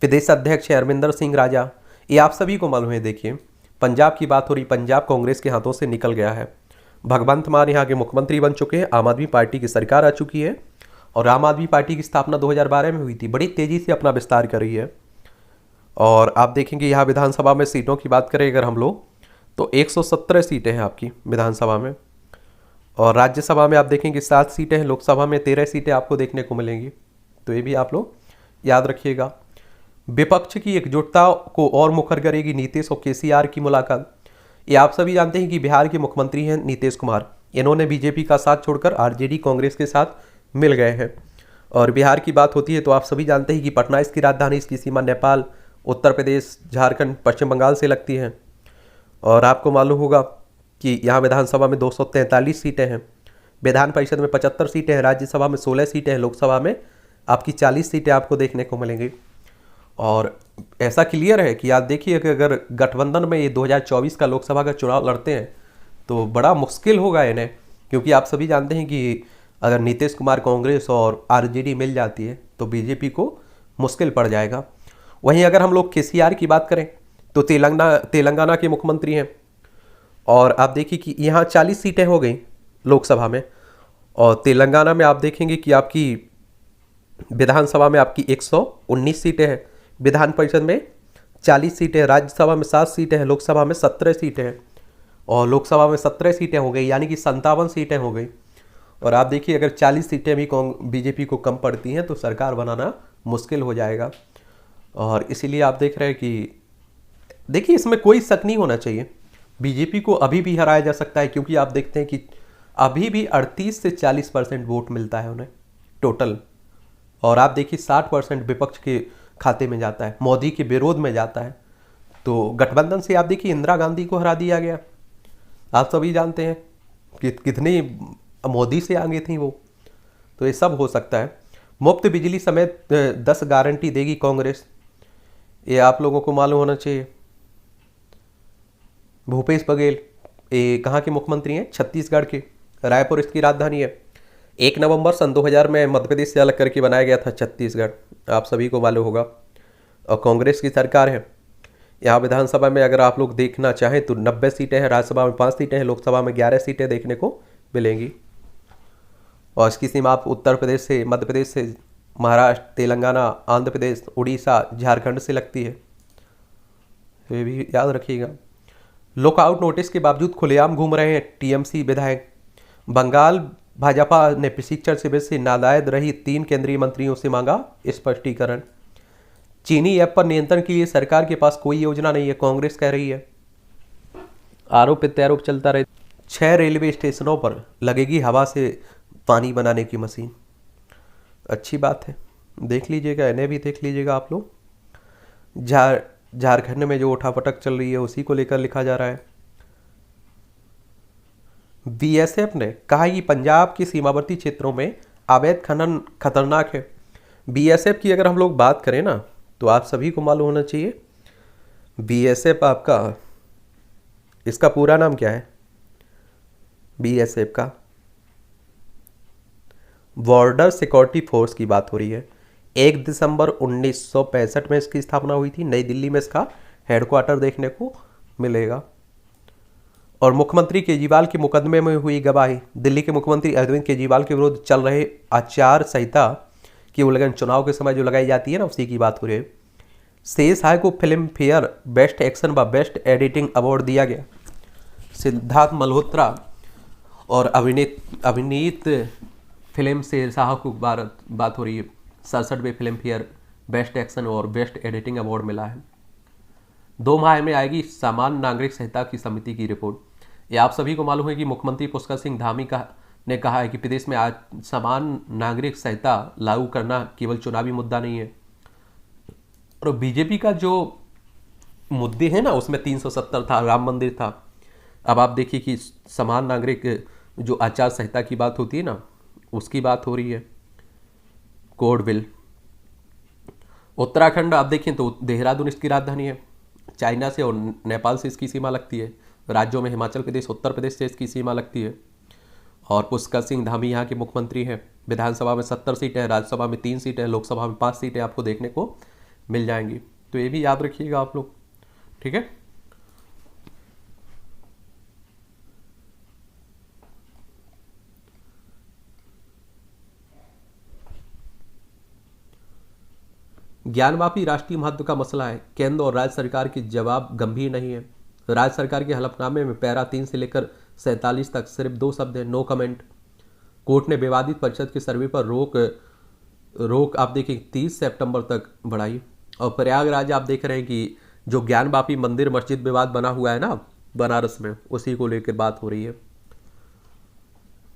प्रदेश अध्यक्ष है अरविंदर सिंह राजा, ये आप सभी को मालूम है। देखिए पंजाब की बात हो रही, पंजाब कांग्रेस के हाथों से निकल गया है। भगवंत मान यहाँ के मुख्यमंत्री बन चुके हैं, आम आदमी पार्टी की सरकार आ चुकी है और आम आदमी पार्टी की स्थापना 2012 में हुई थी, बड़ी तेज़ी से अपना विस्तार कर रही है। और आप देखेंगे यहाँ विधानसभा में सीटों की बात करें अगर हम लोग, तो 117 सीटें हैं आपकी विधानसभा में, और राज्यसभा में आप देखेंगे 7 सीटें हैं, लोकसभा में 13 सीटें आपको देखने को मिलेंगी, तो ये भी आप लोग याद रखिएगा। विपक्ष की एकजुटता को और मुखर करेगी नीतीश और केसीआर की मुलाकात। ये आप सभी जानते हैं कि बिहार के मुख्यमंत्री हैं नीतीश कुमार, इन्होंने बीजेपी का साथ छोड़कर आरजेडी कांग्रेस के साथ मिल गए हैं। और बिहार की बात होती है तो आप सभी जानते हैं कि पटना इसकी राजधानी, इसकी सीमा नेपाल, उत्तर प्रदेश, झारखंड, पश्चिम बंगाल से लगती हैं। और आपको मालूम होगा कि यहाँ विधानसभा में 243 सीटें हैं, विधान परिषद में 75 सीटें हैं, राज्यसभा में 16 सीटें हैं, लोकसभा में आपकी 40 सीटें आपको देखने को मिलेंगी। और ऐसा क्लियर है कि आप देखिए कि अगर गठबंधन में ये 2024 का लोकसभा का चुनाव लड़ते हैं तो बड़ा मुश्किल होगा इन्हें, क्योंकि आप सभी जानते हैं कि अगर नीतीश कुमार कांग्रेस और आरजेडी मिल जाती है तो बीजेपी को मुश्किल पड़ जाएगा। वहीं अगर हम लोग केसीआर की बात करें तो तेलंगाना के मुख्यमंत्री हैं, और आप देखिए कि यहाँ 40 सीटें हो गई लोकसभा में, और तेलंगाना में आप देखेंगे कि आपकी विधानसभा में आपकी 119 सीटें हैं, विधान परिषद में 40 सीटें, राज्यसभा में 7 सीटें हैं, लोकसभा में 17 सीटें हैं, और लोकसभा में 17 सीटें हो गई, यानी कि 57 सीटें हो गई। और आप देखिए अगर 40 सीटें भी बीजेपी को कम पड़ती हैं तो सरकार बनाना मुश्किल हो जाएगा। और इसीलिए आप देख रहे हैं कि देखिए इसमें कोई शक नहीं होना चाहिए, बीजेपी को अभी भी हराया जा सकता है, क्योंकि आप देखते हैं कि अभी भी 38 से 40% वोट मिलता है उन्हें टोटल, और आप देखिए 60% विपक्ष के खाते में जाता है, मोदी के विरोध में जाता है। तो गठबंधन से आप देखिए इंदिरा गांधी को हरा दिया गया, आप सभी जानते हैं कि कितनी मोदी से आगे थी वो, तो ये सब हो सकता है। मुफ्त बिजली समेत 10 गारंटी देगी कांग्रेस, ये आप लोगों को मालूम होना चाहिए। भूपेश बघेल ये कहाँ के मुख्यमंत्री हैं? छत्तीसगढ़ के, रायपुर इसकी राजधानी है। 1 नवंबर सन 2000 में मध्य प्रदेश से अलग करके बनाया गया था छत्तीसगढ़, आप सभी को मालूम होगा, और कांग्रेस की सरकार है। यहाँ विधानसभा में अगर आप लोग देखना चाहें तो 90 सीटें हैं, राज्यसभा में 5 सीटें हैं, लोकसभा में 11 सीटें देखने को मिलेंगी। और इसकी सीमा आप उत्तर प्रदेश से, मध्य प्रदेश से, महाराष्ट्र, तेलंगाना, आंध्र प्रदेश, उड़ीसा, झारखंड से लगती है, ये भी याद रखिएगा। लुकआउट नोटिस के बावजूद खुलेआम घूम रहे हैं टीएमसी विधायक। बंगाल भाजपा ने प्रशिक्षण शिविर से नादायद रही 3 केंद्रीय मंत्रियों से मांगा स्पष्टीकरण। चीनी ऐप पर नियंत्रण के लिए सरकार के पास कोई योजना नहीं है, कांग्रेस कह रही है। आरोप प्रत्यारोप चलता रहे। 6 रेलवे स्टेशनों पर लगेगी हवा से पानी बनाने की मशीन, अच्छी बात है, देख लीजिएगा, इन्हें भी देख लीजिएगा आप लोग। झारखंड में जो उठापटक चल रही है उसी को लेकर लिखा जा रहा है। बीएसएफ ने कहा कि पंजाब के सीमावर्ती क्षेत्रों में अवैध खनन खतरनाक है। बीएसएफ की अगर हम लोग बात करें ना तो आप सभी को मालूम होना चाहिए, बीएसएफ आपका, इसका पूरा नाम क्या है? बीएसएफ का बॉर्डर सिक्योरिटी फोर्स की बात हो रही है। 1 दिसंबर 1965 में इसकी स्थापना हुई थी, नई दिल्ली में इसका हेडक्वार्टर देखने को मिलेगा। और मुख्यमंत्री केजरीवाल के मुकदमे में हुई गवाही। दिल्ली के मुख्यमंत्री अरविंद केजरीवाल के विरुद्ध चल रहे आचार संहिता की उल्लंघन चुनाव के समय जो लगाई जाती है ना, उसी की बात हो रही है। शेष हाय को फिल्म फेयर बेस्ट एक्शन व बेस्ट एडिटिंग अवार्ड दिया गया। सिद्धार्थ मल्होत्रा और अभिनीत फिल्म शेरशाह को बात हो रही है। 67वें फिल्म फेयर बेस्ट एक्शन और बेस्ट एडिटिंग अवार्ड मिला है। 2 माह में आएगी सामान्य नागरिक संहिता की समिति की रिपोर्ट। ये आप सभी को मालूम है कि मुख्यमंत्री पुष्कर सिंह धामी ने कहा है कि प्रदेश में आज सामान्य नागरिक संहिता लागू करना केवल चुनावी मुद्दा नहीं है। और बीजेपी का जो मुद्दे हैं ना, उसमें 370 था, राम मंदिर था। अब आप देखिए कि समान नागरिक जो आचार संहिता की बात होती है ना, उसकी बात हो रही है। Code bill. उत्तराखंड आप देखें तो देहरादून इसकी राजधानी है। चाइना से और नेपाल से इसकी सीमा लगती है। राज्यों में हिमाचल प्रदेश, उत्तर प्रदेश से इसकी सीमा लगती है। और पुष्कर सिंह धामी यहाँ के मुख्यमंत्री हैं। विधानसभा में 70 सीटें हैं, राज्यसभा में 3 सीटें हैं, लोकसभा में 5 सीटें आपको देखने को मिल जाएंगी। तो ये भी याद रखिएगा आप लोग, ठीक है। ज्ञानवापी राष्ट्रीय महत्व का मसला है। केंद्र और राज्य सरकार के जवाब गंभीर नहीं है। राज्य सरकार के हलफनामे में पैरा 3 से लेकर 47 तक सिर्फ 2 शब्द हैं, नो कमेंट। कोर्ट ने विवादित परिषद के सर्वे पर रोक आप देखिए 30 सितंबर तक बढ़ाई। और प्रयागराज आप देख रहे हैं कि जो ज्ञानवापी मंदिर मस्जिद विवाद बना हुआ है ना बनारस में, उसी को लेकर बात हो रही है।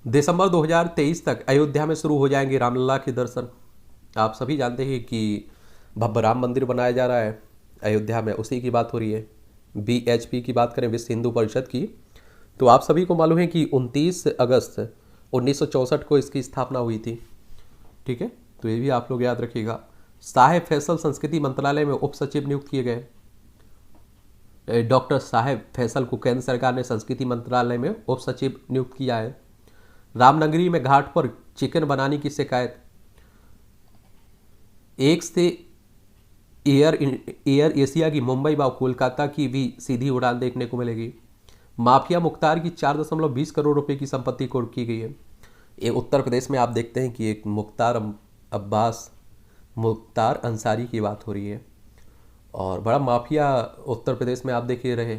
दिसंबर 2023 तक अयोध्या में शुरू हो जाएंगे रामलला के दर्शन। आप सभी जानते हैं कि भव्य राम मंदिर बनाया जा रहा है अयोध्या में, उसी की बात हो रही है। BHP की बात करें, विश्व हिंदू परिषद की, तो आप सभी को मालूम है कि 29 अगस्त 1964 को इसकी स्थापना हुई थी, ठीक है। तो ये भी आप लोग याद रखिएगा। साहेब फैसल संस्कृति मंत्रालय में उप सचिव नियुक्त किए गए। डॉक्टर साहेब फैसल को केंद्र सरकार ने संस्कृति मंत्रालय में उप सचिव नियुक्त किया है। रामनगरी में घाट पर चिकन बनाने की शिकायत। एक से एयर एशिया की मुंबई व कोलकाता की भी सीधी उड़ान देखने को मिलेगी। माफिया मुख्तार की 4.20 करोड़ रुपए की संपत्ति कुर्क की गई है। ये उत्तर प्रदेश में आप देखते हैं कि एक मुख्तार अंसारी की बात हो रही है। और बड़ा माफिया उत्तर प्रदेश में आप देखिए रहे,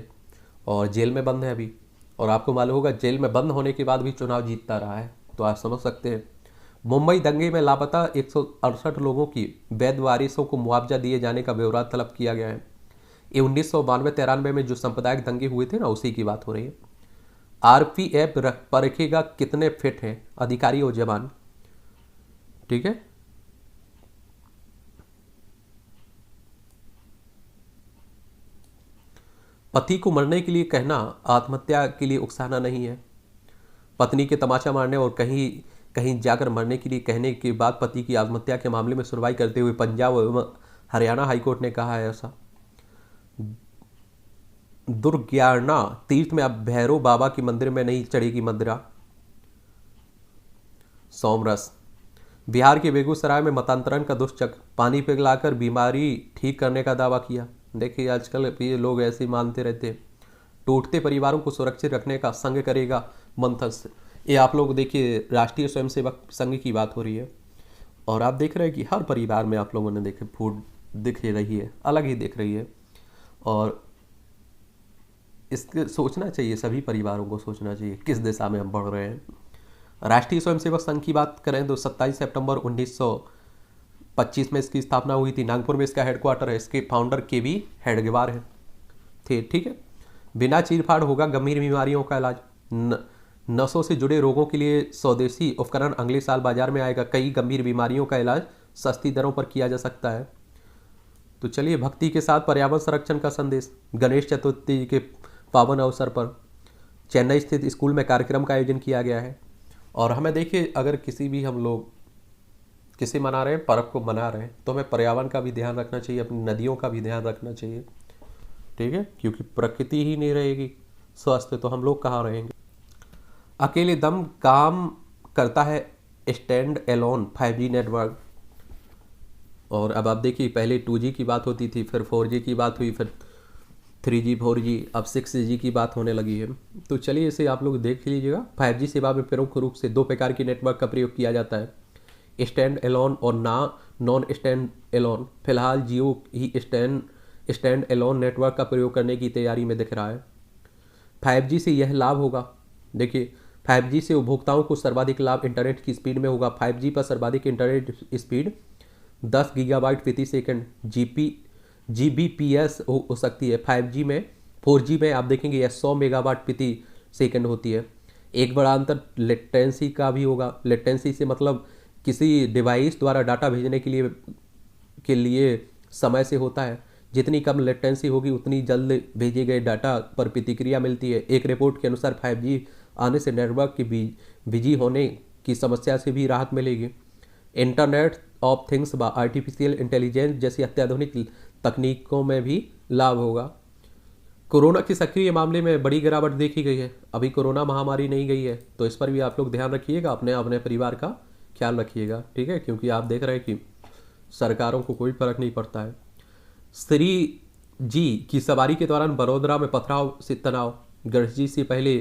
और जेल में बंद है अभी। और आपको मालूम होगा जेल में बंद होने के बाद भी चुनाव जीतता रहा है, तो आप समझ सकते हैं। मुंबई दंगे में लापता 168 लोगों की वैध वारिसों को मुआवजा दिए जाने का ब्यौरा तलब किया गया है। ये 1992-93 में जो सांप्रदायिक दंगे हुए थे ना, उसी की बात हो रही है। RPF परखेगा कितने फिट हैं अधिकारी और जवान, ठीक है। पति को मरने के लिए कहना आत्महत्या के लिए उकसाना नहीं है। पत्नी के तमाचा मारने और कहीं जाकर मरने के लिए कहने के बाद पति की आत्महत्या के मामले में सुनवाई करते हुए पंजाब एवं हरियाणा हाईकोर्ट ने कहा है ऐसा। दुर्ज्ञाना तीर्थ में अब भैरव बाबा की मंदिर में नहीं चढ़ेगी मदिरा। सोमरस। बिहार के बेगूसराय में मतांतरण का दुष्चक्र, पानी पिघलाकर बीमारी ठीक करने का दावा किया। देखिए आजकल ये लोग ऐसे मानते रहते हैं। टूटते परिवारों को सुरक्षित रखने का संघ करेगा मंथन। ये आप लोग देखिए राष्ट्रीय स्वयंसेवक संघ की बात हो रही है। और आप देख रहे हैं कि हर परिवार में आप लोगों ने देखे फूड दिख रही है, अलग ही दिख रही है। और इसके सोचना चाहिए, सभी परिवारों को सोचना चाहिए किस दिशा में हम बढ़ रहे हैं। राष्ट्रीय स्वयंसेवक संघ की बात करें तो 27 सितंबर 1925 में इसकी स्थापना हुई थी। नागपुर में इसका हेडक्वार्टर है। इसके फाउंडर KV हेडगेवार हैं थे, ठीक है। बिना चीरफाड़ होगा गंभीर बीमारियों का इलाज। नसों से जुड़े रोगों के लिए स्वदेशी उपकरण अगले साल बाजार में आएगा। कई गंभीर बीमारियों का इलाज सस्ती दरों पर किया जा सकता है। तो चलिए भक्ति के साथ पर्यावरण संरक्षण का संदेश। गणेश चतुर्थी के पावन अवसर पर चेन्नई स्थित स्कूल में कार्यक्रम का आयोजन किया गया है। और हमें देखिए अगर किसी भी हम लोग किसी मना रहे हैं पर्व को मना रहे हैं तो हमें पर्यावरण का भी ध्यान रखना चाहिए, अपनी नदियों का भी ध्यान रखना चाहिए, ठीक है। क्योंकि प्रकृति ही नहीं रहेगी स्वस्थ तो हम लोग कहाँ रहेंगे। अकेले दम काम करता है स्टैंड एलोन 5G नेटवर्क। और अब आप देखिए पहले 2G की बात होती थी, फिर 4G की बात हुई, फिर 3G 4G अब 6G की बात होने लगी है। तो चलिए इसे आप लोग देख लीजिएगा। 5G सेवा में प्रमुख रूप से दो प्रकार की नेटवर्क का प्रयोग किया जाता है, स्टैंड एलोन और नॉन स्टैंड एलोन। फिलहाल जियो ही स्टैंड एलोन नेटवर्क का प्रयोग करने की तैयारी में दिख रहा है। 5G से यह लाभ होगा, देखिए 5G से उपभोक्ताओं को सर्वाधिक लाभ इंटरनेट की स्पीड में होगा। 5G पर सर्वाधिक इंटरनेट स्पीड 10 गीगाबाइट प्रति सेकंड GBps हो सकती है। 5G में 4G में आप देखेंगे यह 100 मेगाबाइट प्रति सेकंड होती है। एक बड़ा अंतर लेटेंसी का भी होगा। लेटेंसी से मतलब किसी डिवाइस द्वारा डाटा भेजने के लिए समय से होता है। जितनी कम लेटेंसी होगी उतनी जल्द भेजे गए डाटा पर प्रतिक्रिया मिलती है। एक रिपोर्ट के अनुसार 5G आने से नेटवर्क की बिजी होने की समस्या से भी राहत मिलेगी। इंटरनेट ऑफ थिंग्स व आर्टिफिशियल इंटेलिजेंस जैसी अत्याधुनिक तकनीकों में भी लाभ होगा। कोरोना के सक्रिय मामले में बड़ी गिरावट देखी गई है। अभी कोरोना महामारी नहीं गई है, तो इस पर भी आप लोग ध्यान रखिएगा, अपने अपने परिवार का ख्याल रखिएगा, ठीक है, क्योंकि आप देख रहे हैं कि सरकारों को कोई फर्क नहीं पड़ता है। श्री जी की सवारी के दौरान बड़ोदरा में पथराव से तनाव। गणेश जी से पहले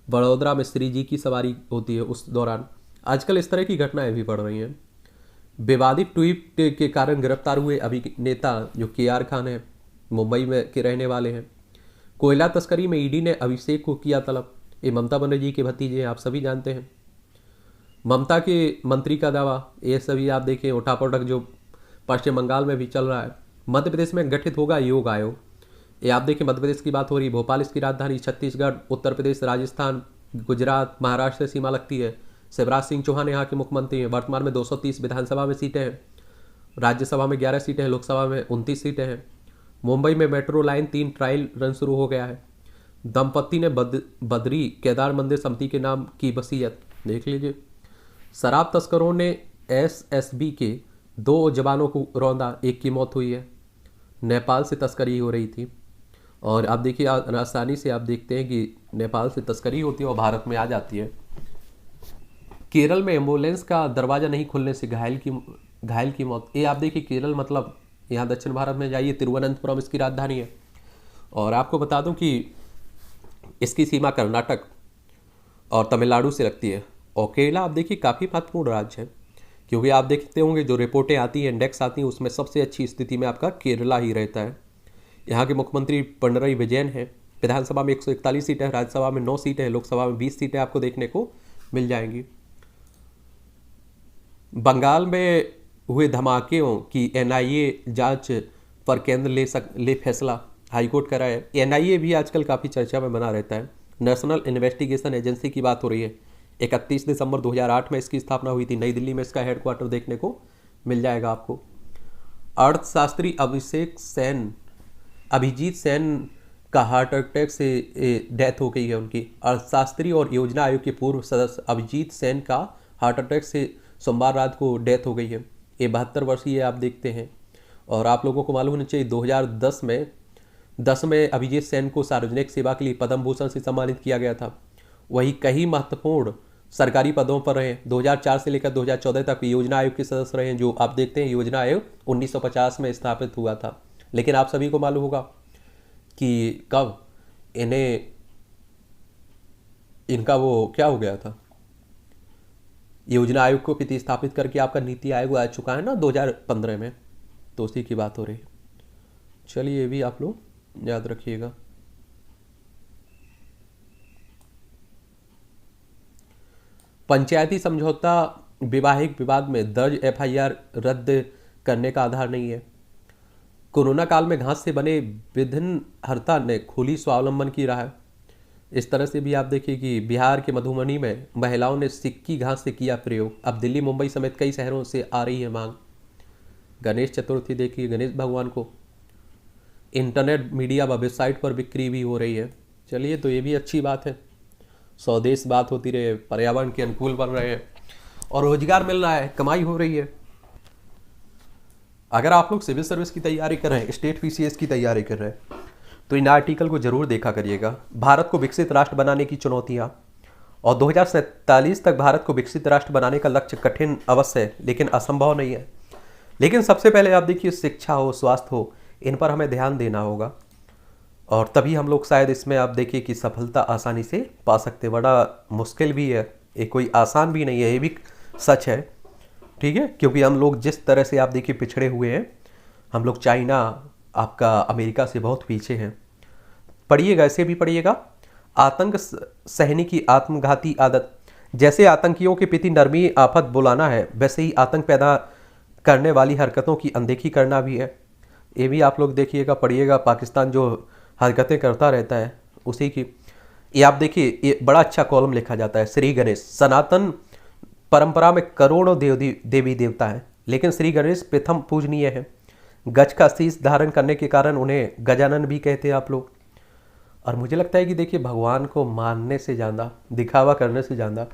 बड़ोदरा में श्री जी की सवारी होती है, उस दौरान आजकल इस तरह की घटनाएं भी बढ़ रही हैं। विवादित ट्वीट के कारण गिरफ्तार हुए अभिनेता जो KR खान है, मुंबई में के रहने वाले हैं। कोयला तस्करी में ईडी ने अभिषेक को किया तलब। ये ममता बनर्जी के भतीजे हैं, आप सभी जानते हैं। ममता के मंत्री का दावा, ये सभी आप देखें उठापटक जो पश्चिम बंगाल में भी चल रहा है। मध्य प्रदेश में गठित होगा योग आयोग। ये आप देखिए मध्य प्रदेश की बात हो रही है। भोपाल इसकी राजधानी, छत्तीसगढ़, उत्तर प्रदेश, राजस्थान, गुजरात, महाराष्ट्र से सीमा लगती है। शिवराज सिंह चौहान यहाँ के मुख्यमंत्री हैं। वर्तमान में 230 विधानसभा में सीटें हैं, राज्यसभा में 11 सीटें हैं, लोकसभा में 29 सीटें हैं। मुंबई में मेट्रो लाइन 3 ट्रायल रन शुरू हो गया है। दंपति ने बद्री केदार मंदिर समिति के नाम की वसीयत, देख लीजिए। शराब तस्करों ने SSB के 2 जवानों को रौंदा, एक की मौत हुई है। नेपाल से तस्करी हो रही थी, और आप देखिए आसानी से आप देखते हैं कि नेपाल से तस्करी होती है और भारत में आ जाती है। केरल में एम्बुलेंस का दरवाज़ा नहीं खुलने से घायल की मौत। ये आप देखिए केरल मतलब यहाँ दक्षिण भारत में जाइए, तिरुवनंतपुरम इसकी राजधानी है। और आपको बता दूं कि इसकी सीमा कर्नाटक और तमिलनाडु से लगती है। और केरला आप देखिए काफ़ी महत्वपूर्ण राज्य है, क्योंकि आप देखते होंगे जो रिपोर्टें आती हैं, इंडेक्स आती हैं, उसमें सबसे अच्छी स्थिति में आपका केरला ही रहता है। यहाँ के मुख्यमंत्री पिनरई विजयन है। विधानसभा में 141 सीटें हैं, राज्यसभा में 9 सीटें हैं, लोकसभा में 20 सीटें आपको देखने को मिल जाएंगी। बंगाल में हुए धमाकों की NIA जांच पर केंद्र ले फैसला, हाईकोर्ट का राय। NIA भी आजकल काफ़ी चर्चा में बना रहता है। नेशनल इन्वेस्टिगेशन एजेंसी की बात हो रही है। 31 दिसंबर 2008 में इसकी स्थापना हुई थी। नई दिल्ली में इसका हेडक्वार्टर देखने को मिल जाएगा आपको। अर्थशास्त्री अभिजीत सेन का हार्ट अटैक से डेथ हो गई है उनकी। अर्थशास्त्री और योजना आयोग के पूर्व सदस्य अभिजीत सेन का हार्ट अटैक से सोमवार रात को डेथ हो गई है। ये 72 वर्षीय आप देखते हैं। और आप लोगों को मालूम होना चाहिए 2010 में अभिजीत सेन को सार्वजनिक सेवा के लिए पद्म भूषण से सम्मानित किया गया था। वही कई महत्वपूर्ण सरकारी पदों पर रहे। 2004 से लेकर 2014 तक योजना आयोग के सदस्य रहे, जो आप देखते हैं योजना आयोग 1950 में स्थापित हुआ था। लेकिन आप सभी को मालूम होगा कि कब इनका वो क्या हो गया था, योजना आयोग को प्रतिस्थापित करके आपका नीति आयोग आ चुका है ना 2015 में, तो उसी की बात हो रही है। चलिए ये भी आप लोग याद रखिएगा। पंचायती समझौता वैवाहिक विवाद में दर्ज FIR रद्द करने का आधार नहीं है। कोरोना काल में घास से बने विभिन्न हर्ता ने खोली स्वावलंबन की राह। इस तरह से भी आप देखिए कि बिहार के मधुबनी में महिलाओं ने सिक्की घास से किया प्रयोग। अब दिल्ली, मुंबई समेत कई शहरों से आ रही है मांग। गणेश चतुर्थी देखिए, गणेश भगवान को इंटरनेट मीडिया व वेबसाइट पर बिक्री भी हो रही है। चलिए तो ये भी अच्छी बात है। स्वदेश बात होती रहे, पर्यावरण के अनुकूल बन रहे हैं और रोजगार मिल रहा है, कमाई हो रही है। अगर आप लोग सिविल सर्विस की तैयारी कर रहे हैं, स्टेट PCS की तैयारी कर रहे हैं, तो इन आर्टिकल को जरूर देखा करिएगा। भारत को विकसित राष्ट्र बनाने की चुनौतियाँ, और 2047 तक भारत को विकसित राष्ट्र बनाने का लक्ष्य कठिन अवश्य है, लेकिन असंभव नहीं है। लेकिन सबसे पहले आप देखिए शिक्षा हो, स्वास्थ्य हो, इन पर हमें ध्यान देना होगा। और तभी हम लोग शायद इसमें आप देखिए कि सफलता आसानी से पा सकते। बड़ा मुश्किल भी है, ये कोई आसान भी नहीं है, ये भी सच है। ठीक है, क्योंकि हम लोग जिस तरह से आप देखिए पिछड़े हुए हैं, हम लोग चाइना, आपका अमेरिका से बहुत पीछे हैं। पढ़िएगा, ऐसे भी पढ़िएगा। आतंक सहने की आत्मघाती आदत, जैसे आतंकियों के प्रति नरमी आफत बुलाना है, वैसे ही आतंक पैदा करने वाली हरकतों की अनदेखी करना भी है। ये भी आप लोग देखिएगा, पढ़िएगा। पाकिस्तान जो हरकतें करता रहता है उसी की, ये आप देखिए, ये बड़ा अच्छा कॉलम लिखा जाता है। श्री गणेश, सनातन परंपरा में करोड़ों देवी देवता हैं, लेकिन श्री गणेश प्रथम पूजनीय है। गज का शीश धारण करने के कारण उन्हें गजानन भी कहते हैं आप लोग। और मुझे लगता है कि देखिए, भगवान को मानने से ज़्यादा, दिखावा करने से ज़्यादा,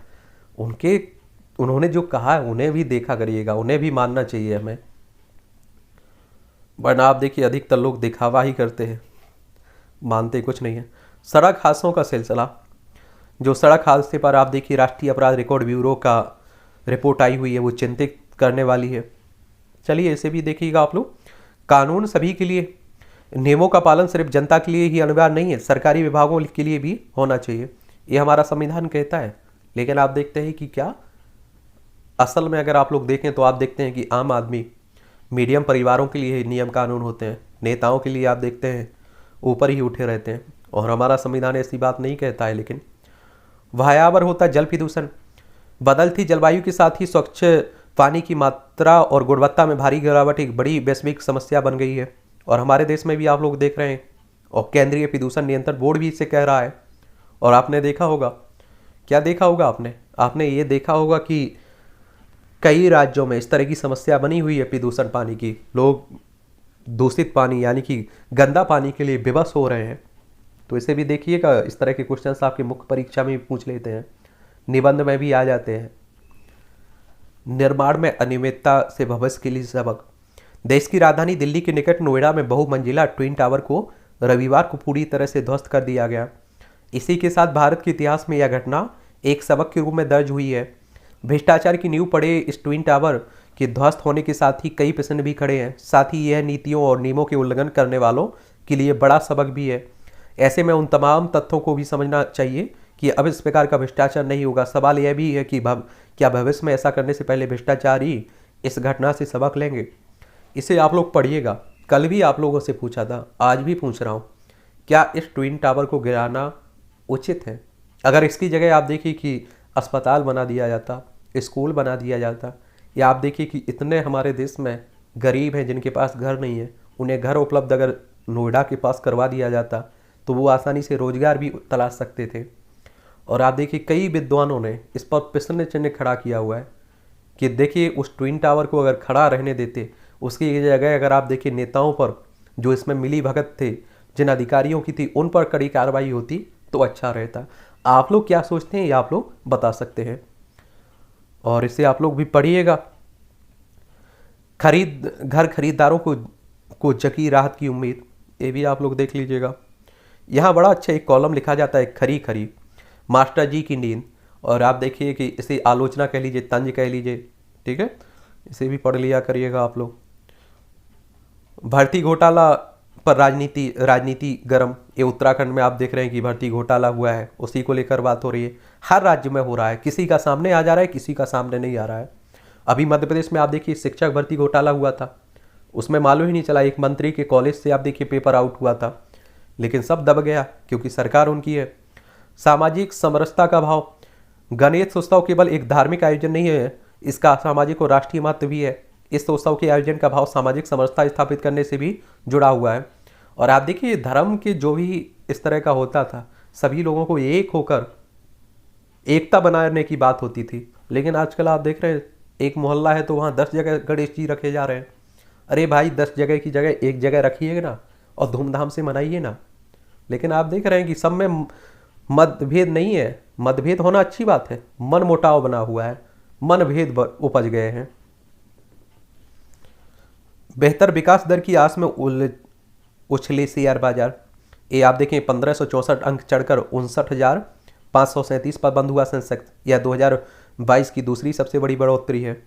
उन्होंने जो कहा है उन्हें भी देखा करिएगा, उन्हें भी मानना चाहिए हमें। वरना आप देखिए, अधिकतर लोग दिखावा ही करते हैं, मानते कुछ नहीं है। सड़क हादसों का सिलसिला, जो सड़क हादसे पर आप देखिए राष्ट्रीय अपराध रिकॉर्ड ब्यूरो का रिपोर्ट आई हुई है, वो चिंतित करने वाली है। चलिए इसे भी देखिएगा आप लोग। कानून सभी के लिए, नियमों का पालन सिर्फ जनता के लिए ही अनिवार्य नहीं है, सरकारी विभागों के लिए भी होना चाहिए, ये हमारा संविधान कहता है। लेकिन आप देखते हैं कि क्या असल में अगर आप लोग देखें तो आप देखते हैं कि आम आदमी, मीडियम परिवारों के लिए नियम कानून होते हैं, नेताओं के लिए आप देखते हैं ऊपर ही उठे रहते हैं। और हमारा संविधान ऐसी बात नहीं कहता है। लेकिन भयावह होता जल प्रदूषण, बदलती जलवायु के साथ ही स्वच्छ पानी की मात्रा और गुणवत्ता में भारी गिरावट एक बड़ी वैश्विक समस्या बन गई है। और हमारे देश में भी आप लोग देख रहे हैं, और केंद्रीय प्रदूषण नियंत्रण बोर्ड भी इससे कह रहा है। और आपने देखा होगा, क्या देखा होगा आपने ये देखा होगा कि कई राज्यों में इस तरह की समस्या बनी हुई है प्रदूषण पानी की। लोग दूषित पानी यानी कि गंदा पानी के लिए विवश हो रहे हैं। तो इसे भी देखिएगा, इस तरह के क्वेश्चंस आपकी मुख्य परीक्षा में भी पूछ लेते हैं, निबंध में भी आ जाते हैं। निर्माण में अनियमितता से भविष्य के लिए सबक, देश की राजधानी दिल्ली के निकट नोएडा में बहुमंजिला ट्विन टावर को रविवार को पूरी तरह से ध्वस्त कर दिया गया। इसी के साथ भारत के इतिहास में यह घटना एक सबक के रूप में दर्ज हुई है। भ्रष्टाचार की नींव पड़े इस ट्विन टावर के ध्वस्त होने के साथ ही कई प्रश्न भी खड़े हैं। साथ ही यह नीतियों और नियमों के उल्लंघन करने वालों के लिए बड़ा सबक भी है। ऐसे में उन तमाम तथ्यों को भी समझना चाहिए कि अब इस प्रकार का भ्रष्टाचार नहीं होगा। सवाल यह भी है कि क्या भविष्य में ऐसा करने से पहले भ्रष्टाचारी इस घटना से सबक लेंगे। इसे आप लोग पढ़िएगा। कल भी आप लोगों से पूछा था, आज भी पूछ रहा हूँ, क्या इस ट्विन टावर को गिराना उचित है? अगर इसकी जगह आप देखिए कि अस्पताल बना दिया जाता, स्कूल बना दिया जाता, या आप देखिए कि इतने हमारे देश में गरीब हैं जिनके पास घर नहीं है, उन्हें घर उपलब्ध अगर नोएडा के पास करवा दिया जाता तो वो आसानी से रोजगार भी तलाश सकते थे। और आप देखिए कई विद्वानों ने इस पर प्रश्न चिन्ह खड़ा किया हुआ है कि देखिए उस ट्विन टावर को अगर खड़ा रहने देते, उसकी जगह अगर आप देखिए नेताओं पर जो इसमें मिली भगत थे, जिन अधिकारियों की थी, उन पर कड़ी कार्रवाई होती तो अच्छा रहता। आप लोग क्या सोचते हैं ये आप लोग बता सकते हैं, और इसे आप लोग भी पढ़िएगा। घर खरीदारों को जकी राहत की उम्मीद, ये भी आप लोग देख लीजिएगा। यहाँ बड़ा अच्छा एक कॉलम लिखा जाता है, खरी खरी मास्टर जी की नींद। और आप देखिए कि इसे आलोचना कह लीजिए, तंज कह लीजिए, ठीक है, इसे भी पढ़ लिया करिएगा आप लोग। भर्ती घोटाला पर राजनीति गर्म, ये उत्तराखंड में आप देख रहे हैं कि भर्ती घोटाला हुआ है, उसी को लेकर बात हो रही है। हर राज्य में हो रहा है, किसी का सामने आ जा रहा है, किसी का सामने नहीं आ रहा है। अभी मध्य प्रदेश में आप देखिए शिक्षक भर्ती घोटाला हुआ था, उसमें मालूम ही नहीं चला, एक मंत्री के कॉलेज से आप देखिए पेपर आउट हुआ था, लेकिन सब दब गया क्योंकि सरकार उनकी है। सामाजिक समरसता का भाव, गणेश उत्सव केवल एक धार्मिक आयोजन नहीं है, इसका सामाजिक और राष्ट्रीय महत्व भी है। इस उत्सव के आयोजन का भाव सामाजिक समरसता स्थापित करने से भी जुड़ा हुआ है। और आप देखिए धर्म के जो भी इस तरह का होता था, सभी लोगों को एक होकर एकता बनाने की बात होती थी। लेकिन आजकल आप देख रहे हैं, एक मोहल्ला है तो वहाँ 10 जगह गणेश जी रखे जा रहे हैं। अरे भाई, 10 जगह की जगह एक जगह रखिए ना और धूमधाम से मनाइए ना। लेकिन आप देख रहे हैं कि सब में मतभेद नहीं है। मतभेद होना अच्छी बात है, मन मुटाव बना हुआ है, मनभेद उपज गए हैं। बेहतर विकास दर की आस में उछले शेयर बाजार, ये आप देखें 1564 अंक चढ़कर 59,537 पर बंद हुआ सेंसेक्स। यह 2022 की दूसरी सबसे बड़ी बढ़ोतरी है।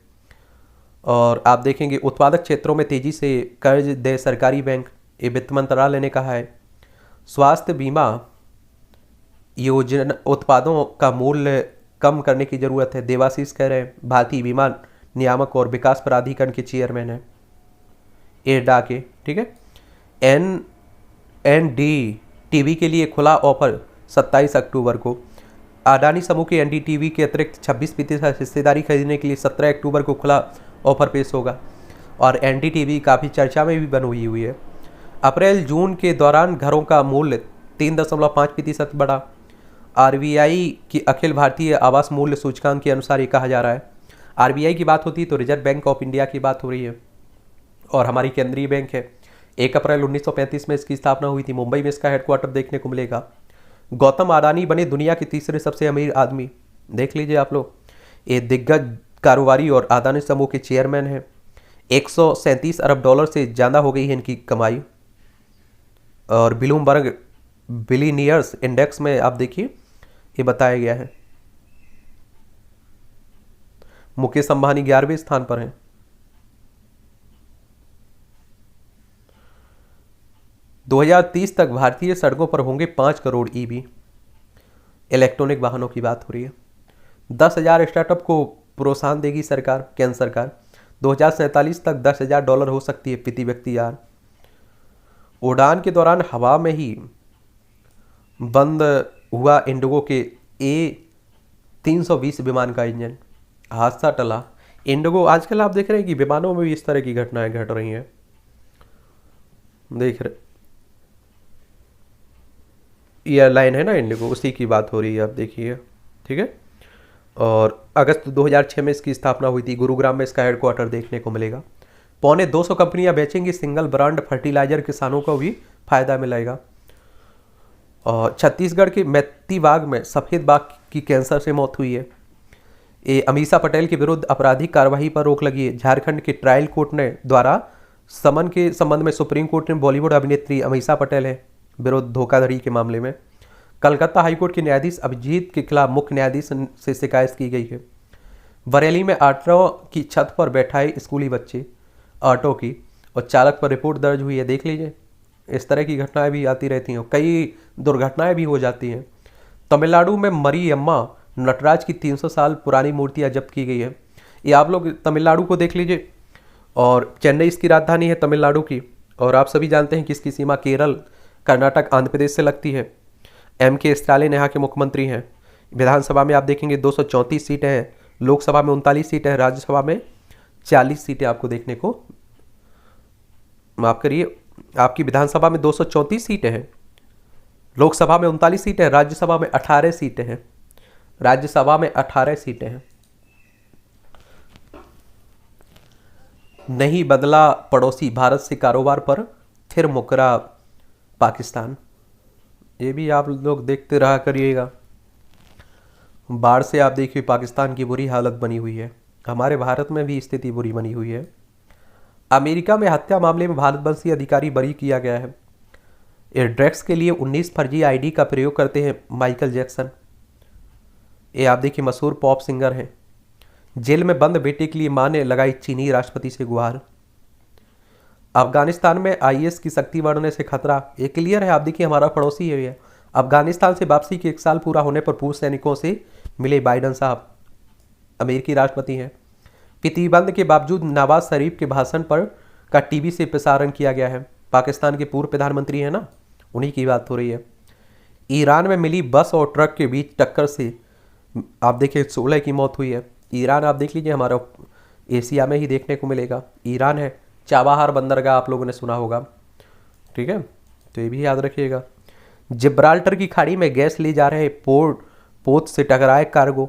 और आप देखेंगे उत्पादक क्षेत्रों में तेजी से कर्ज दे सरकारी बैंक, ये वित्त मंत्रालय ने कहा है। स्वास्थ्य बीमा योजना उत्पादों का मूल्य कम करने की जरूरत है, देवाशीष कह रहे हैं। भारतीय बीमा नियामक और विकास प्राधिकरण के चेयरमैन है एडा के, ठीक है। एनडीटीवी के लिए खुला ऑफर 27 अक्टूबर को। अडानी समूह के एनडीटीवी के अतिरिक्त 26% हिस्सेदारी खरीदने के लिए 17 अक्टूबर को खुला ऑफर पेश होगा और एनडीटीवी काफ़ी चर्चा में भी बनी हुई है। अप्रैल जून के दौरान घरों का मूल्य 3.5% बढ़ा। आरबीआई की अखिल भारतीय आवास मूल्य सूचकांक के अनुसार ये कहा जा रहा है। आरबीआई की बात होती है तो रिजर्व बैंक ऑफ इंडिया की बात हो रही है और हमारी केंद्रीय बैंक है। 1 अप्रैल 1935 में इसकी स्थापना हुई थी। मुंबई में इसका हेडक्वार्टर देखने को मिलेगा। गौतम अडानी बने दुनिया के तीसरे सबसे अमीर आदमी, देख लीजिए आप लोग। ये दिग्गज कारोबारी और अडानी समूह के चेयरमैन हैं। 137 अरब डॉलर से ज़्यादा हो गई है इनकी कमाई। और ब्लूमबर्ग बिलियनियर्स इंडेक्स में आप देखिए ये बताया गया है। मुकेश अंबानी 11वें स्थान पर हैं। - 2030 तक भारतीय सड़कों पर होंगे 5 करोड़ ईवी। इलेक्ट्रॉनिक वाहनों की बात हो रही है। 10,000 स्टार्टअप को प्रोत्साहन देगी सरकार, केंद्र सरकार। 2047 तक $10,000 हो सकती है प्रति व्यक्ति यार। उड़ान के दौरान हवा में ही बंद हुआ इंडिगो के A320 विमान का इंजन, हादसा टला। इंडिगो आजकल आप देख रहे हैं कि विमानों में भी इस तरह की घटनाएं घट रही हैं, देख रहे। एयरलाइन है ना इंडिगो, उसी की बात हो रही है, आप देखिए, ठीक है। और अगस्त 2006 में इसकी स्थापना हुई थी। गुरुग्राम में इसका हेडक्वार्टर देखने को मिलेगा। 250 कंपनियां बेचेंगी सिंगल ब्रांड फर्टिलाइजर, किसानों को भी फायदा मिलेगा। और छत्तीसगढ़ के मैतीबाग में सफ़ेद बाघ की कैंसर से मौत हुई है। ये अमीषा पटेल के विरुद्ध आपराधिक कार्रवाई पर रोक लगी है। झारखंड के ट्रायल कोर्ट ने द्वारा समन के संबंध में सुप्रीम कोर्ट ने बॉलीवुड अभिनेत्री अमीषा पटेल है विरुद्ध धोखाधड़ी के मामले में। कलकत्ता हाईकोर्ट के न्यायाधीश अभिजीत के खिलाफ मुख्य न्यायाधीश से शिकायत की गई है। बरेली में ऑटो की छत पर बैठाए स्कूली बच्चे ऑटो की और चालक पर रिपोर्ट दर्ज हुई है, देख लीजिए। इस तरह की घटनाएं भी आती रहती हैं, कई दुर्घटनाएं भी हो जाती हैं। तमिलनाडु में मरियम्मा नटराज की 300 साल पुरानी मूर्तियां जब्त की गई है। ये आप लोग तमिलनाडु को देख लीजिए। और चेन्नई इसकी राजधानी है तमिलनाडु की। और आप सभी जानते हैं कि इसकी सीमा केरल, कर्नाटक, आंध्र प्रदेश से लगती है। M.K. स्टालिन यहाँ के मुख्यमंत्री हैं। विधानसभा में आप देखेंगे 234 सीटें हैं, लोकसभा में 39 सीटें हैं, राज्यसभा में 40 सीटें आपको देखने को, माफ करिए, आपकी विधानसभा में 234 सीटें हैं, लोकसभा में 39 सीटें हैं, राज्यसभा में 18 सीटें हैं। राज्यसभा में 18 सीटें हैं। नहीं बदला पड़ोसी, भारत से कारोबार पर फिर मुकरा पाकिस्तान। ये भी आप लोग देखते रहा करिएगा। बाढ़ से आप देखिए पाकिस्तान की बुरी हालत बनी हुई है। हमारे भारत में भी स्थिति बुरी बनी हुई है। अमेरिका में हत्या मामले में भारतवंशी अधिकारी बरी किया गया है। ड्रग्स के लिए 19 फर्जी आईडी का प्रयोग करते हैं माइकल जैक्सन। ये आप देखिए मशहूर पॉप सिंगर हैं। जेल में बंद बेटे के लिए मां ने लगाई चीनी राष्ट्रपति से गुहार। अफगानिस्तान में आईएस की शक्ति बढ़ने से खतरा, ये क्लियर है। आप देखिए हमारा पड़ोसी है ये। अफगानिस्तान से वापसी के 1 साल पूरा होने पर पूर्व सैनिकों से मिले बाइडन साहब, अमेरिकी राष्ट्रपति हैं। प्रतिबंध के बावजूद नवाज शरीफ के भाषण पर का टीवी से प्रसारण किया गया है। पाकिस्तान के पूर्व प्रधानमंत्री हैं ना, उन्हीं की बात हो रही है। ईरान में मिली बस और ट्रक के बीच टक्कर से आप देखिए 16 की मौत हुई है। ईरान आप देख लीजिए हमारा एशिया में ही देखने को मिलेगा। ईरान है। चाबाहार बंदरगाह आप लोगों ने सुना होगा, ठीक है, तो ये भी याद रखिएगा। जिब्राल्टर की खाड़ी में गैस ले जा रहे पोत से टकराए कार्गो।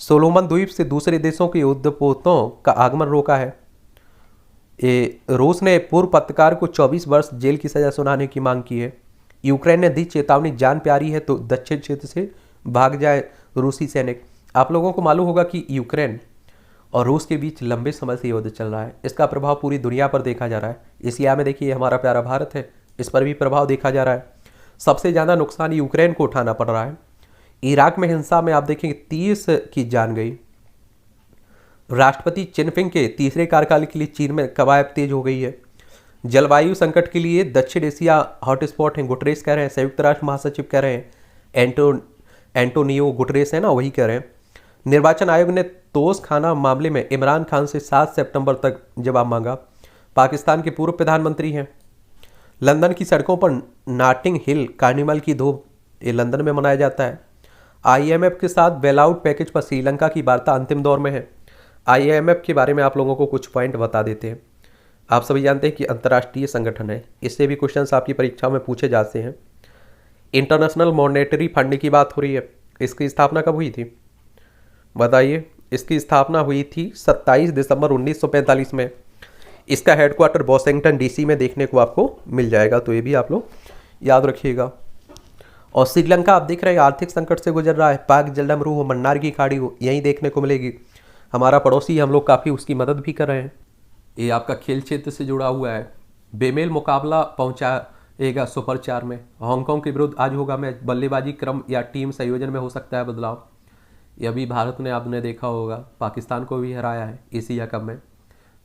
सोलोमन द्वीप से दूसरे देशों के युद्धपोतों का आगमन रोका है। रूस ने पूर्व पत्रकार को 24 वर्ष जेल की सजा सुनाने की मांग की है। यूक्रेन ने दी चेतावनी, जान प्यारी है तो दक्षिण क्षेत्र से भाग जाए रूसी सैनिक। आप लोगों को मालूम होगा कि यूक्रेन और रूस के बीच लंबे समय से युद्ध चल रहा है। इसका प्रभाव पूरी दुनिया पर देखा जा रहा है। एशिया में देखिए हमारा प्यारा भारत है, इस पर भी प्रभाव देखा जा रहा है। सबसे ज़्यादा नुकसान यूक्रेन को उठाना पड़ रहा है। इराक में हिंसा में आप देखेंगे 30 की जान गई। राष्ट्रपति चिनफिंग के तीसरे कार्यकाल के लिए चीन में कवायद तेज हो गई है। जलवायु संकट के लिए दक्षिण एशिया हॉटस्पॉट है, गुटरेस कह रहे हैं। संयुक्त राष्ट्र महासचिव कह रहे हैं, एंटोनियो गुटरेस है ना, वही कह रहे हैं। निर्वाचन आयोग ने तोश खाना मामले में इमरान खान से 7 सितंबर तक जवाब मांगा। पाकिस्तान के पूर्व प्रधानमंत्री हैं। लंदन की सड़कों पर नॉटिंग हिल कार्निवल की धूम, ये लंदन में मनाया जाता है। आईएमएफ के साथ बेल आउट पैकेज पर श्रीलंका की वार्ता अंतिम दौर में है। आईएमएफ के बारे में आप लोगों को कुछ पॉइंट बता देते हैं। आप सभी जानते हैं कि अंतर्राष्ट्रीय संगठन है, इससे भी क्वेश्चंस आपकी परीक्षा में पूछे जाते हैं। इंटरनेशनल मॉनेटरी फंड की बात हो रही है, इसकी स्थापना कब हुई थी बताइए। इसकी स्थापना हुई थी 27 दिसंबर 1945 में। इसका हेडक्वार्टर वॉशिंगटन डीसी में देखने को आपको मिल जाएगा, तो ये भी आप लोग याद रखिएगा। और श्रीलंका आप देख रहे हैं आर्थिक संकट से गुजर रहा है। पाक जलमरू हो, मन्नार की खाड़ी हो, यहीं देखने को मिलेगी। हमारा पड़ोसी, हम लोग काफ़ी उसकी मदद भी कर रहे हैं। ये आपका खेल क्षेत्र से जुड़ा हुआ है। बेमेल मुकाबला पहुंचाएगा सुपर 4 में। हांगकांग के विरुद्ध आज होगा मैच। बल्लेबाजी क्रम या टीम संयोजन में हो सकता है बदलाव। यह भी भारत ने आपने देखा होगा, पाकिस्तान को भी हराया है एशिया कप में।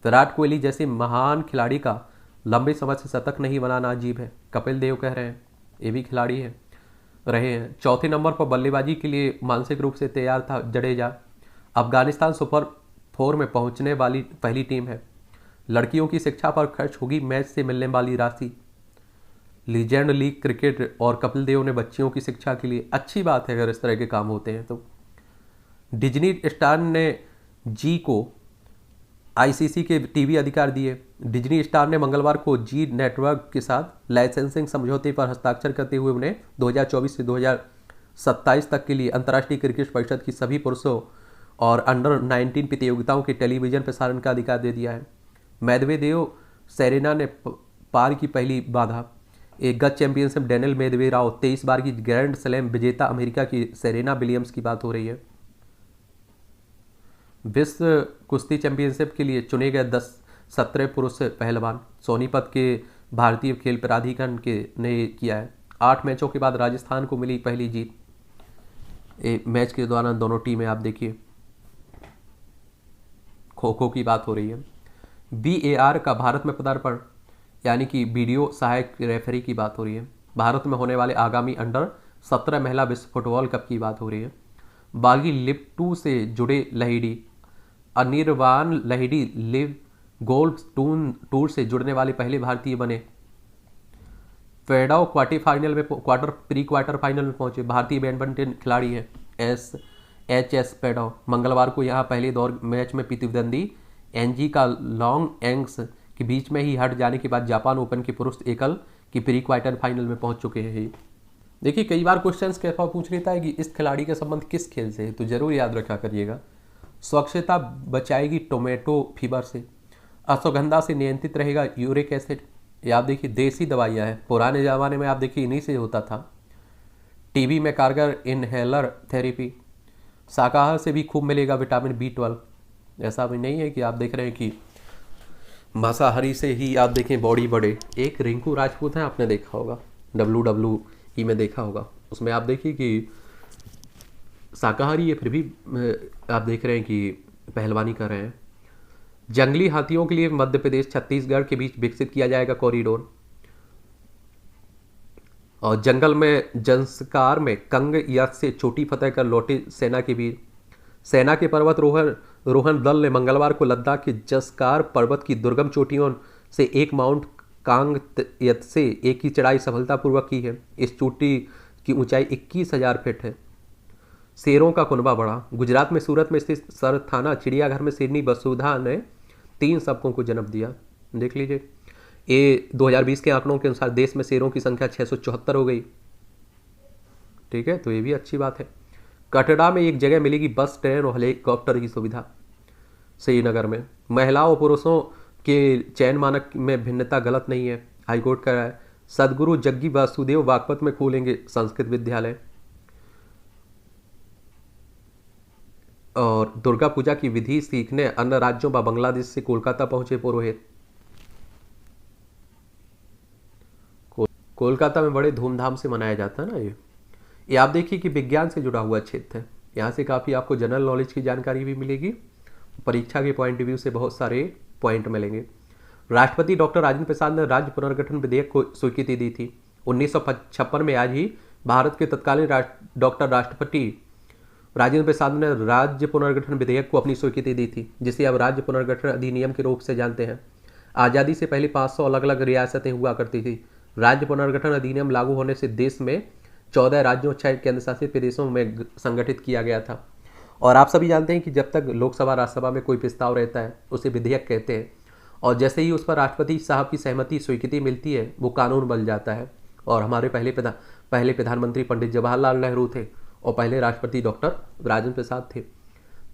विराट कोहली जैसे महान खिलाड़ी का लंबे समय से शतक नहीं बनाना अजीब है, कपिल देव कह रहे हैं। ये भी खिलाड़ी हैं रहे हैं। चौथे नंबर पर बल्लेबाजी के लिए मानसिक रूप से तैयार था जडेजा। अफगानिस्तान सुपर 4 में पहुंचने वाली पहली टीम है। लड़कियों की शिक्षा पर खर्च होगी मैच से मिलने वाली राशि। लीजेंड लीग क्रिकेट और कपिल देव ने बच्चियों की शिक्षा के लिए, अच्छी बात है अगर इस तरह के काम होते हैं तो। डिज्नी स्टार ने जी को आईसीसी के टीवी अधिकार दिए। डिज्नी स्टार ने मंगलवार को जी नेटवर्क के साथ लाइसेंसिंग समझौते पर हस्ताक्षर करते हुए उन्हें 2024 से 2027 तक के लिए अंतर्राष्ट्रीय क्रिकेट परिषद की सभी पुरुषों और अंडर 19 प्रतियोगिताओं के टेलीविजन प्रसारण का अधिकार दे दिया है। मेदवेदेव सेरेना ने पार की पहली बाधा। एक गत चैंपियनशिप डेनियल मेदवेराव 23 बार की ग्रैंड स्लैम विजेता अमेरिका की सेरेना विलियम्स की बात हो रही है। विश्व कुश्ती चैंपियनशिप के लिए चुने गए 17 पुरुष पहलवान। सोनीपत के भारतीय खेल प्राधिकरण के ने किया है। 8 मैचों के बाद राजस्थान को मिली पहली जीत। मैच के दौरान दोनों टीमें आप देखिए। खो खो की बात हो रही है। VAR का भारत में पदार्पण, यानी कि वीडियो सहायक रेफरी की बात हो रही है। भारत में होने वाले आगामी अंडर 17 महिला विश्व फुटबॉल कप की बात हो रही है। बागी लिव 2 से जुड़े लहिड़ी। अनिर्वाण लहिड़ी लिव गोल्ड टूर से जुड़ने वाले पहले भारतीय बने। फेडाओ प्री क्वार्टर फाइनल में पहुंचे। भारतीय बैडमिंटन खिलाड़ी हैं HS पेडाओ। मंगलवार को यहां पहले दौर मैच में प्रतिद्वंदी एनजी का लॉन्ग एंग्स के बीच में ही हट जाने के बाद जापान ओपन के पुरुष एकल की प्री क्वार्टर फाइनल में पहुंच चुके हैं। देखिए कई बार क्वेश्चंस कैसा पूछ लेता है कि इस खिलाड़ी का संबंध किस खेल से है, तो जरूर याद रखा करिएगा। स्वच्छता बचाएगी टोमेटो फीवर से। अश्वगंधा से नियंत्रित रहेगा यूरिक एसिड। ये आप देखिए देसी दवाइयाँ हैं, पुराने ज़माने में आप देखिए इन्हीं से होता था। टीबी में कारगर इनहेलर थेरेपी। शाकाहार से भी खूब मिलेगा विटामिन B12। ऐसा भी नहीं है कि आप देख रहे हैं कि मांसाहारी से ही आप देखें बॉडी बढ़े। एक रिंकू राजपूत है, आपने देखा होगा, WWE में देखा होगा, उसमें आप देखिए कि शाकाहारी है फिर भी आप देख रहे हैं कि पहलवानी कर रहे हैं। जंगली हाथियों के लिए मध्य प्रदेश छत्तीसगढ़ के बीच विकसित किया जाएगा कॉरिडोर। और जंगल में जंसकार में कंग यश से चोटी फतेह कर लौटे सेना के वीर। सेना के पर्वत रोहन दल ने मंगलवार को लद्दाख के जंसकार पर्वत की दुर्गम चोटियों से एक माउंट कांग यत से एक की चढ़ाई सफलतापूर्वक की है। इस चोटी की ऊंचाई 21,000 फीट है। शेरों का कुनबा बढ़ा। गुजरात में सूरत में स्थित सरथाना चिड़ियाघर में शेरनी वसुधा ने 3 सबकों को जन्म दिया। देख लीजिए, ये 2020 के आंकड़ों के अनुसार देश में शेरों की संख्या 674 हो गई। ठीक है, तो ये भी अच्छी बात है। कटरा में एक जगह मिलेगी बस, ट्रेन और हेलीकॉप्टर की सुविधा। श्रीनगर में महिलाओं और पुरुषों के चयन मानक में भिन्नता गलत नहीं है, हाईकोर्ट का राय। सदगुरु जग्गी वासुदेव बागपत में खोलेंगे संस्कृत विद्यालय। और दुर्गा पूजा की विधि सीखने अन्य राज्यों व बांग्लादेश से कोलकाता पहुंचे पुरोहित। कोलकाता में बड़े धूमधाम से मनाया जाता है ना ये आप देखिए कि विज्ञान से जुड़ा हुआ क्षेत्र है। यहाँ से काफ़ी आपको जनरल नॉलेज की जानकारी भी मिलेगी। परीक्षा के पॉइंट ऑफ व्यू से बहुत सारे पॉइंट मिलेंगे। राष्ट्रपति डॉक्टर राजेंद्र प्रसाद ने राज्य पुनर्गठन विधेयक को स्वीकृति दी थी। 1956 में आज ही भारत के तत्कालीन डॉक्टर राष्ट्रपति राजेंद्र प्रसाद ने राज्य पुनर्गठन विधेयक को अपनी स्वीकृति दी थी, जिसे अब राज्य पुनर्गठन अधिनियम के रूप से जानते हैं। आज़ादी से पहले 500 अलग अलग रियासतें हुआ करती थी। राज्य पुनर्गठन अधिनियम लागू होने से देश में 14 राज्यों 6 केंद्र शासित प्रदेशों में संगठित किया गया था। और आप सभी जानते हैं कि जब तक लोकसभा राज्यसभा में कोई प्रस्ताव रहता है उसे विधेयक कहते हैं, और जैसे ही उस पर राष्ट्रपति साहब की सहमति स्वीकृति मिलती है वो कानून बन जाता है। और हमारे पहले प्रधानमंत्री पंडित जवाहरलाल नेहरू थे और पहले राष्ट्रपति डॉक्टर राजेंद्र प्रसाद थे।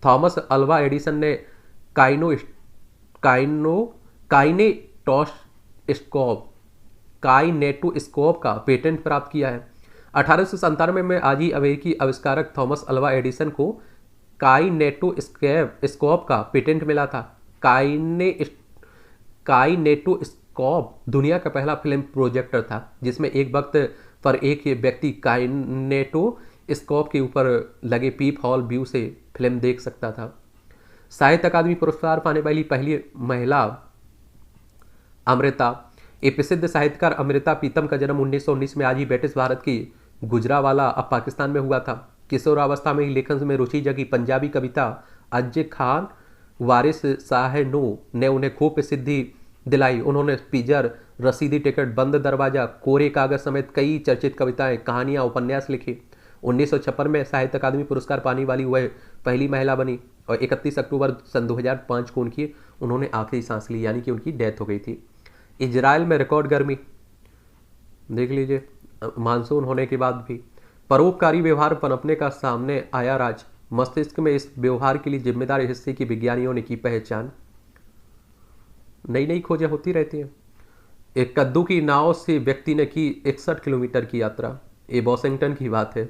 थॉमस अल्वा एडिसन ने काइनेटोस्कोप का पेटेंट प्राप्त किया है। 1897 में आज ही अमेरिकी आविष्कारक थॉमस अल्वा एडिसन को काइनेटोस्कोप का पेटेंट मिला था। काइनेटोस्कोप दुनिया का पहला फिल्म प्रोजेक्टर था जिसमें एक वक्त पर एक ही व्यक्ति काइनेटोस्कोप के ऊपर लगे पीप हॉल व्यू से फिल्म देख सकता था। साहित्य अकादमी पुरस्कार पाने वाली पहली महिला अमृता। एक प्रसिद्ध साहित्यकार अमृता प्रीतम का जन्म 1919 में आज ही ब्रिटिश भारत की गुजरावाला अब पाकिस्तान में हुआ था। किशोरावस्था में ही लेखन में रुचि जगी पंजाबी कविता अजय खान वारिस साहनू ने उन्हें खूब प्रसिद्धि दिलाई। उन्होंने पिजर, रसीदी टिकट, बंद दरवाजा, कोरे कागज समेत कई चर्चित कविताएं, कहानियां, उपन्यास लिखे। 1956 में साहित्य अकादमी पुरस्कार पाने वाली वह पहली महिला बनी और 31 अक्टूबर सन 2005 को उन्होंने आखिरी सांस ली, यानी कि उनकी डेथ हो गई थी। इजराइल में रिकॉर्ड गर्मी, देख लीजिए, मानसून होने के बाद भी। परोपकारी व्यवहार पनपने का सामने आया राज। मस्तिष्क में इस व्यवहार के लिए जिम्मेदार हिस्से की विज्ञानियों ने की पहचान। नई नई खोजें होती रहती हैं। एक कद्दू की नाव से व्यक्ति ने की 61 किलोमीटर की यात्रा। ये वॉशिंगटन की बात है,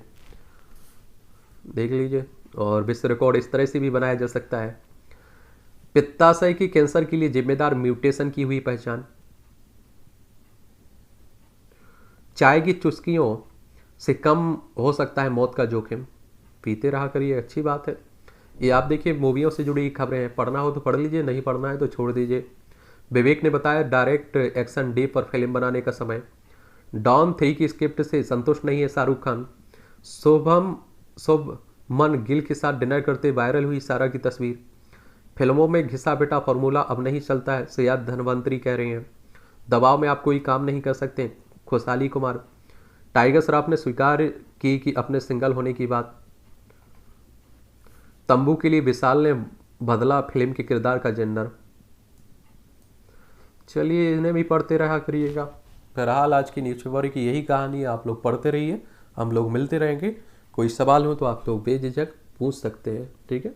देख लीजिए। और विश्व रिकॉर्ड इस तरह से भी बनाया जा सकता है। पित्ताशय की कैंसर के लिए जिम्मेदार म्यूटेशन की हुई पहचान। चाय की चुस्कियों से कम हो सकता है मौत का जोखिम। पीते रहा करिए, अच्छी बात है। ये आप देखिए, मूवियों से जुड़ी खबरें हैं, पढ़ना हो तो पढ़ लीजिए, नहीं पढ़ना है तो छोड़ दीजिए। विवेक ने बताया डायरेक्ट एक्शन डे पर फिल्म बनाने का समय। डॉन 3 की स्क्रिप्ट से संतुष्ट नहीं है शाहरुख खान। शुभमन गिल के साथ डिनर करते वायरल हुई सारा की तस्वीर। फिल्मों में घिसा पिटा फॉर्मूला अब नहीं चलता है, सयाद धनवंतरी कह रहे हैं। दबाव में आप कोई काम नहीं कर सकते, खुशहाली कुमार। टाइगर श्रॉफ ने स्वीकार की कि अपने सिंगल होने की बात। तंबू के लिए विशाल ने बदला फिल्म के किरदार का जेंडर। चलिए, इन्हें भी पढ़ते रहा करिएगा। बहरहाल आज की न्यूज़पेपर की यही कहानी है, आप लोग पढ़ते रहिए, हम लोग मिलते रहेंगे। कोई सवाल हो तो आप लोग बेझिझक पूछ सकते हैं, ठीक है।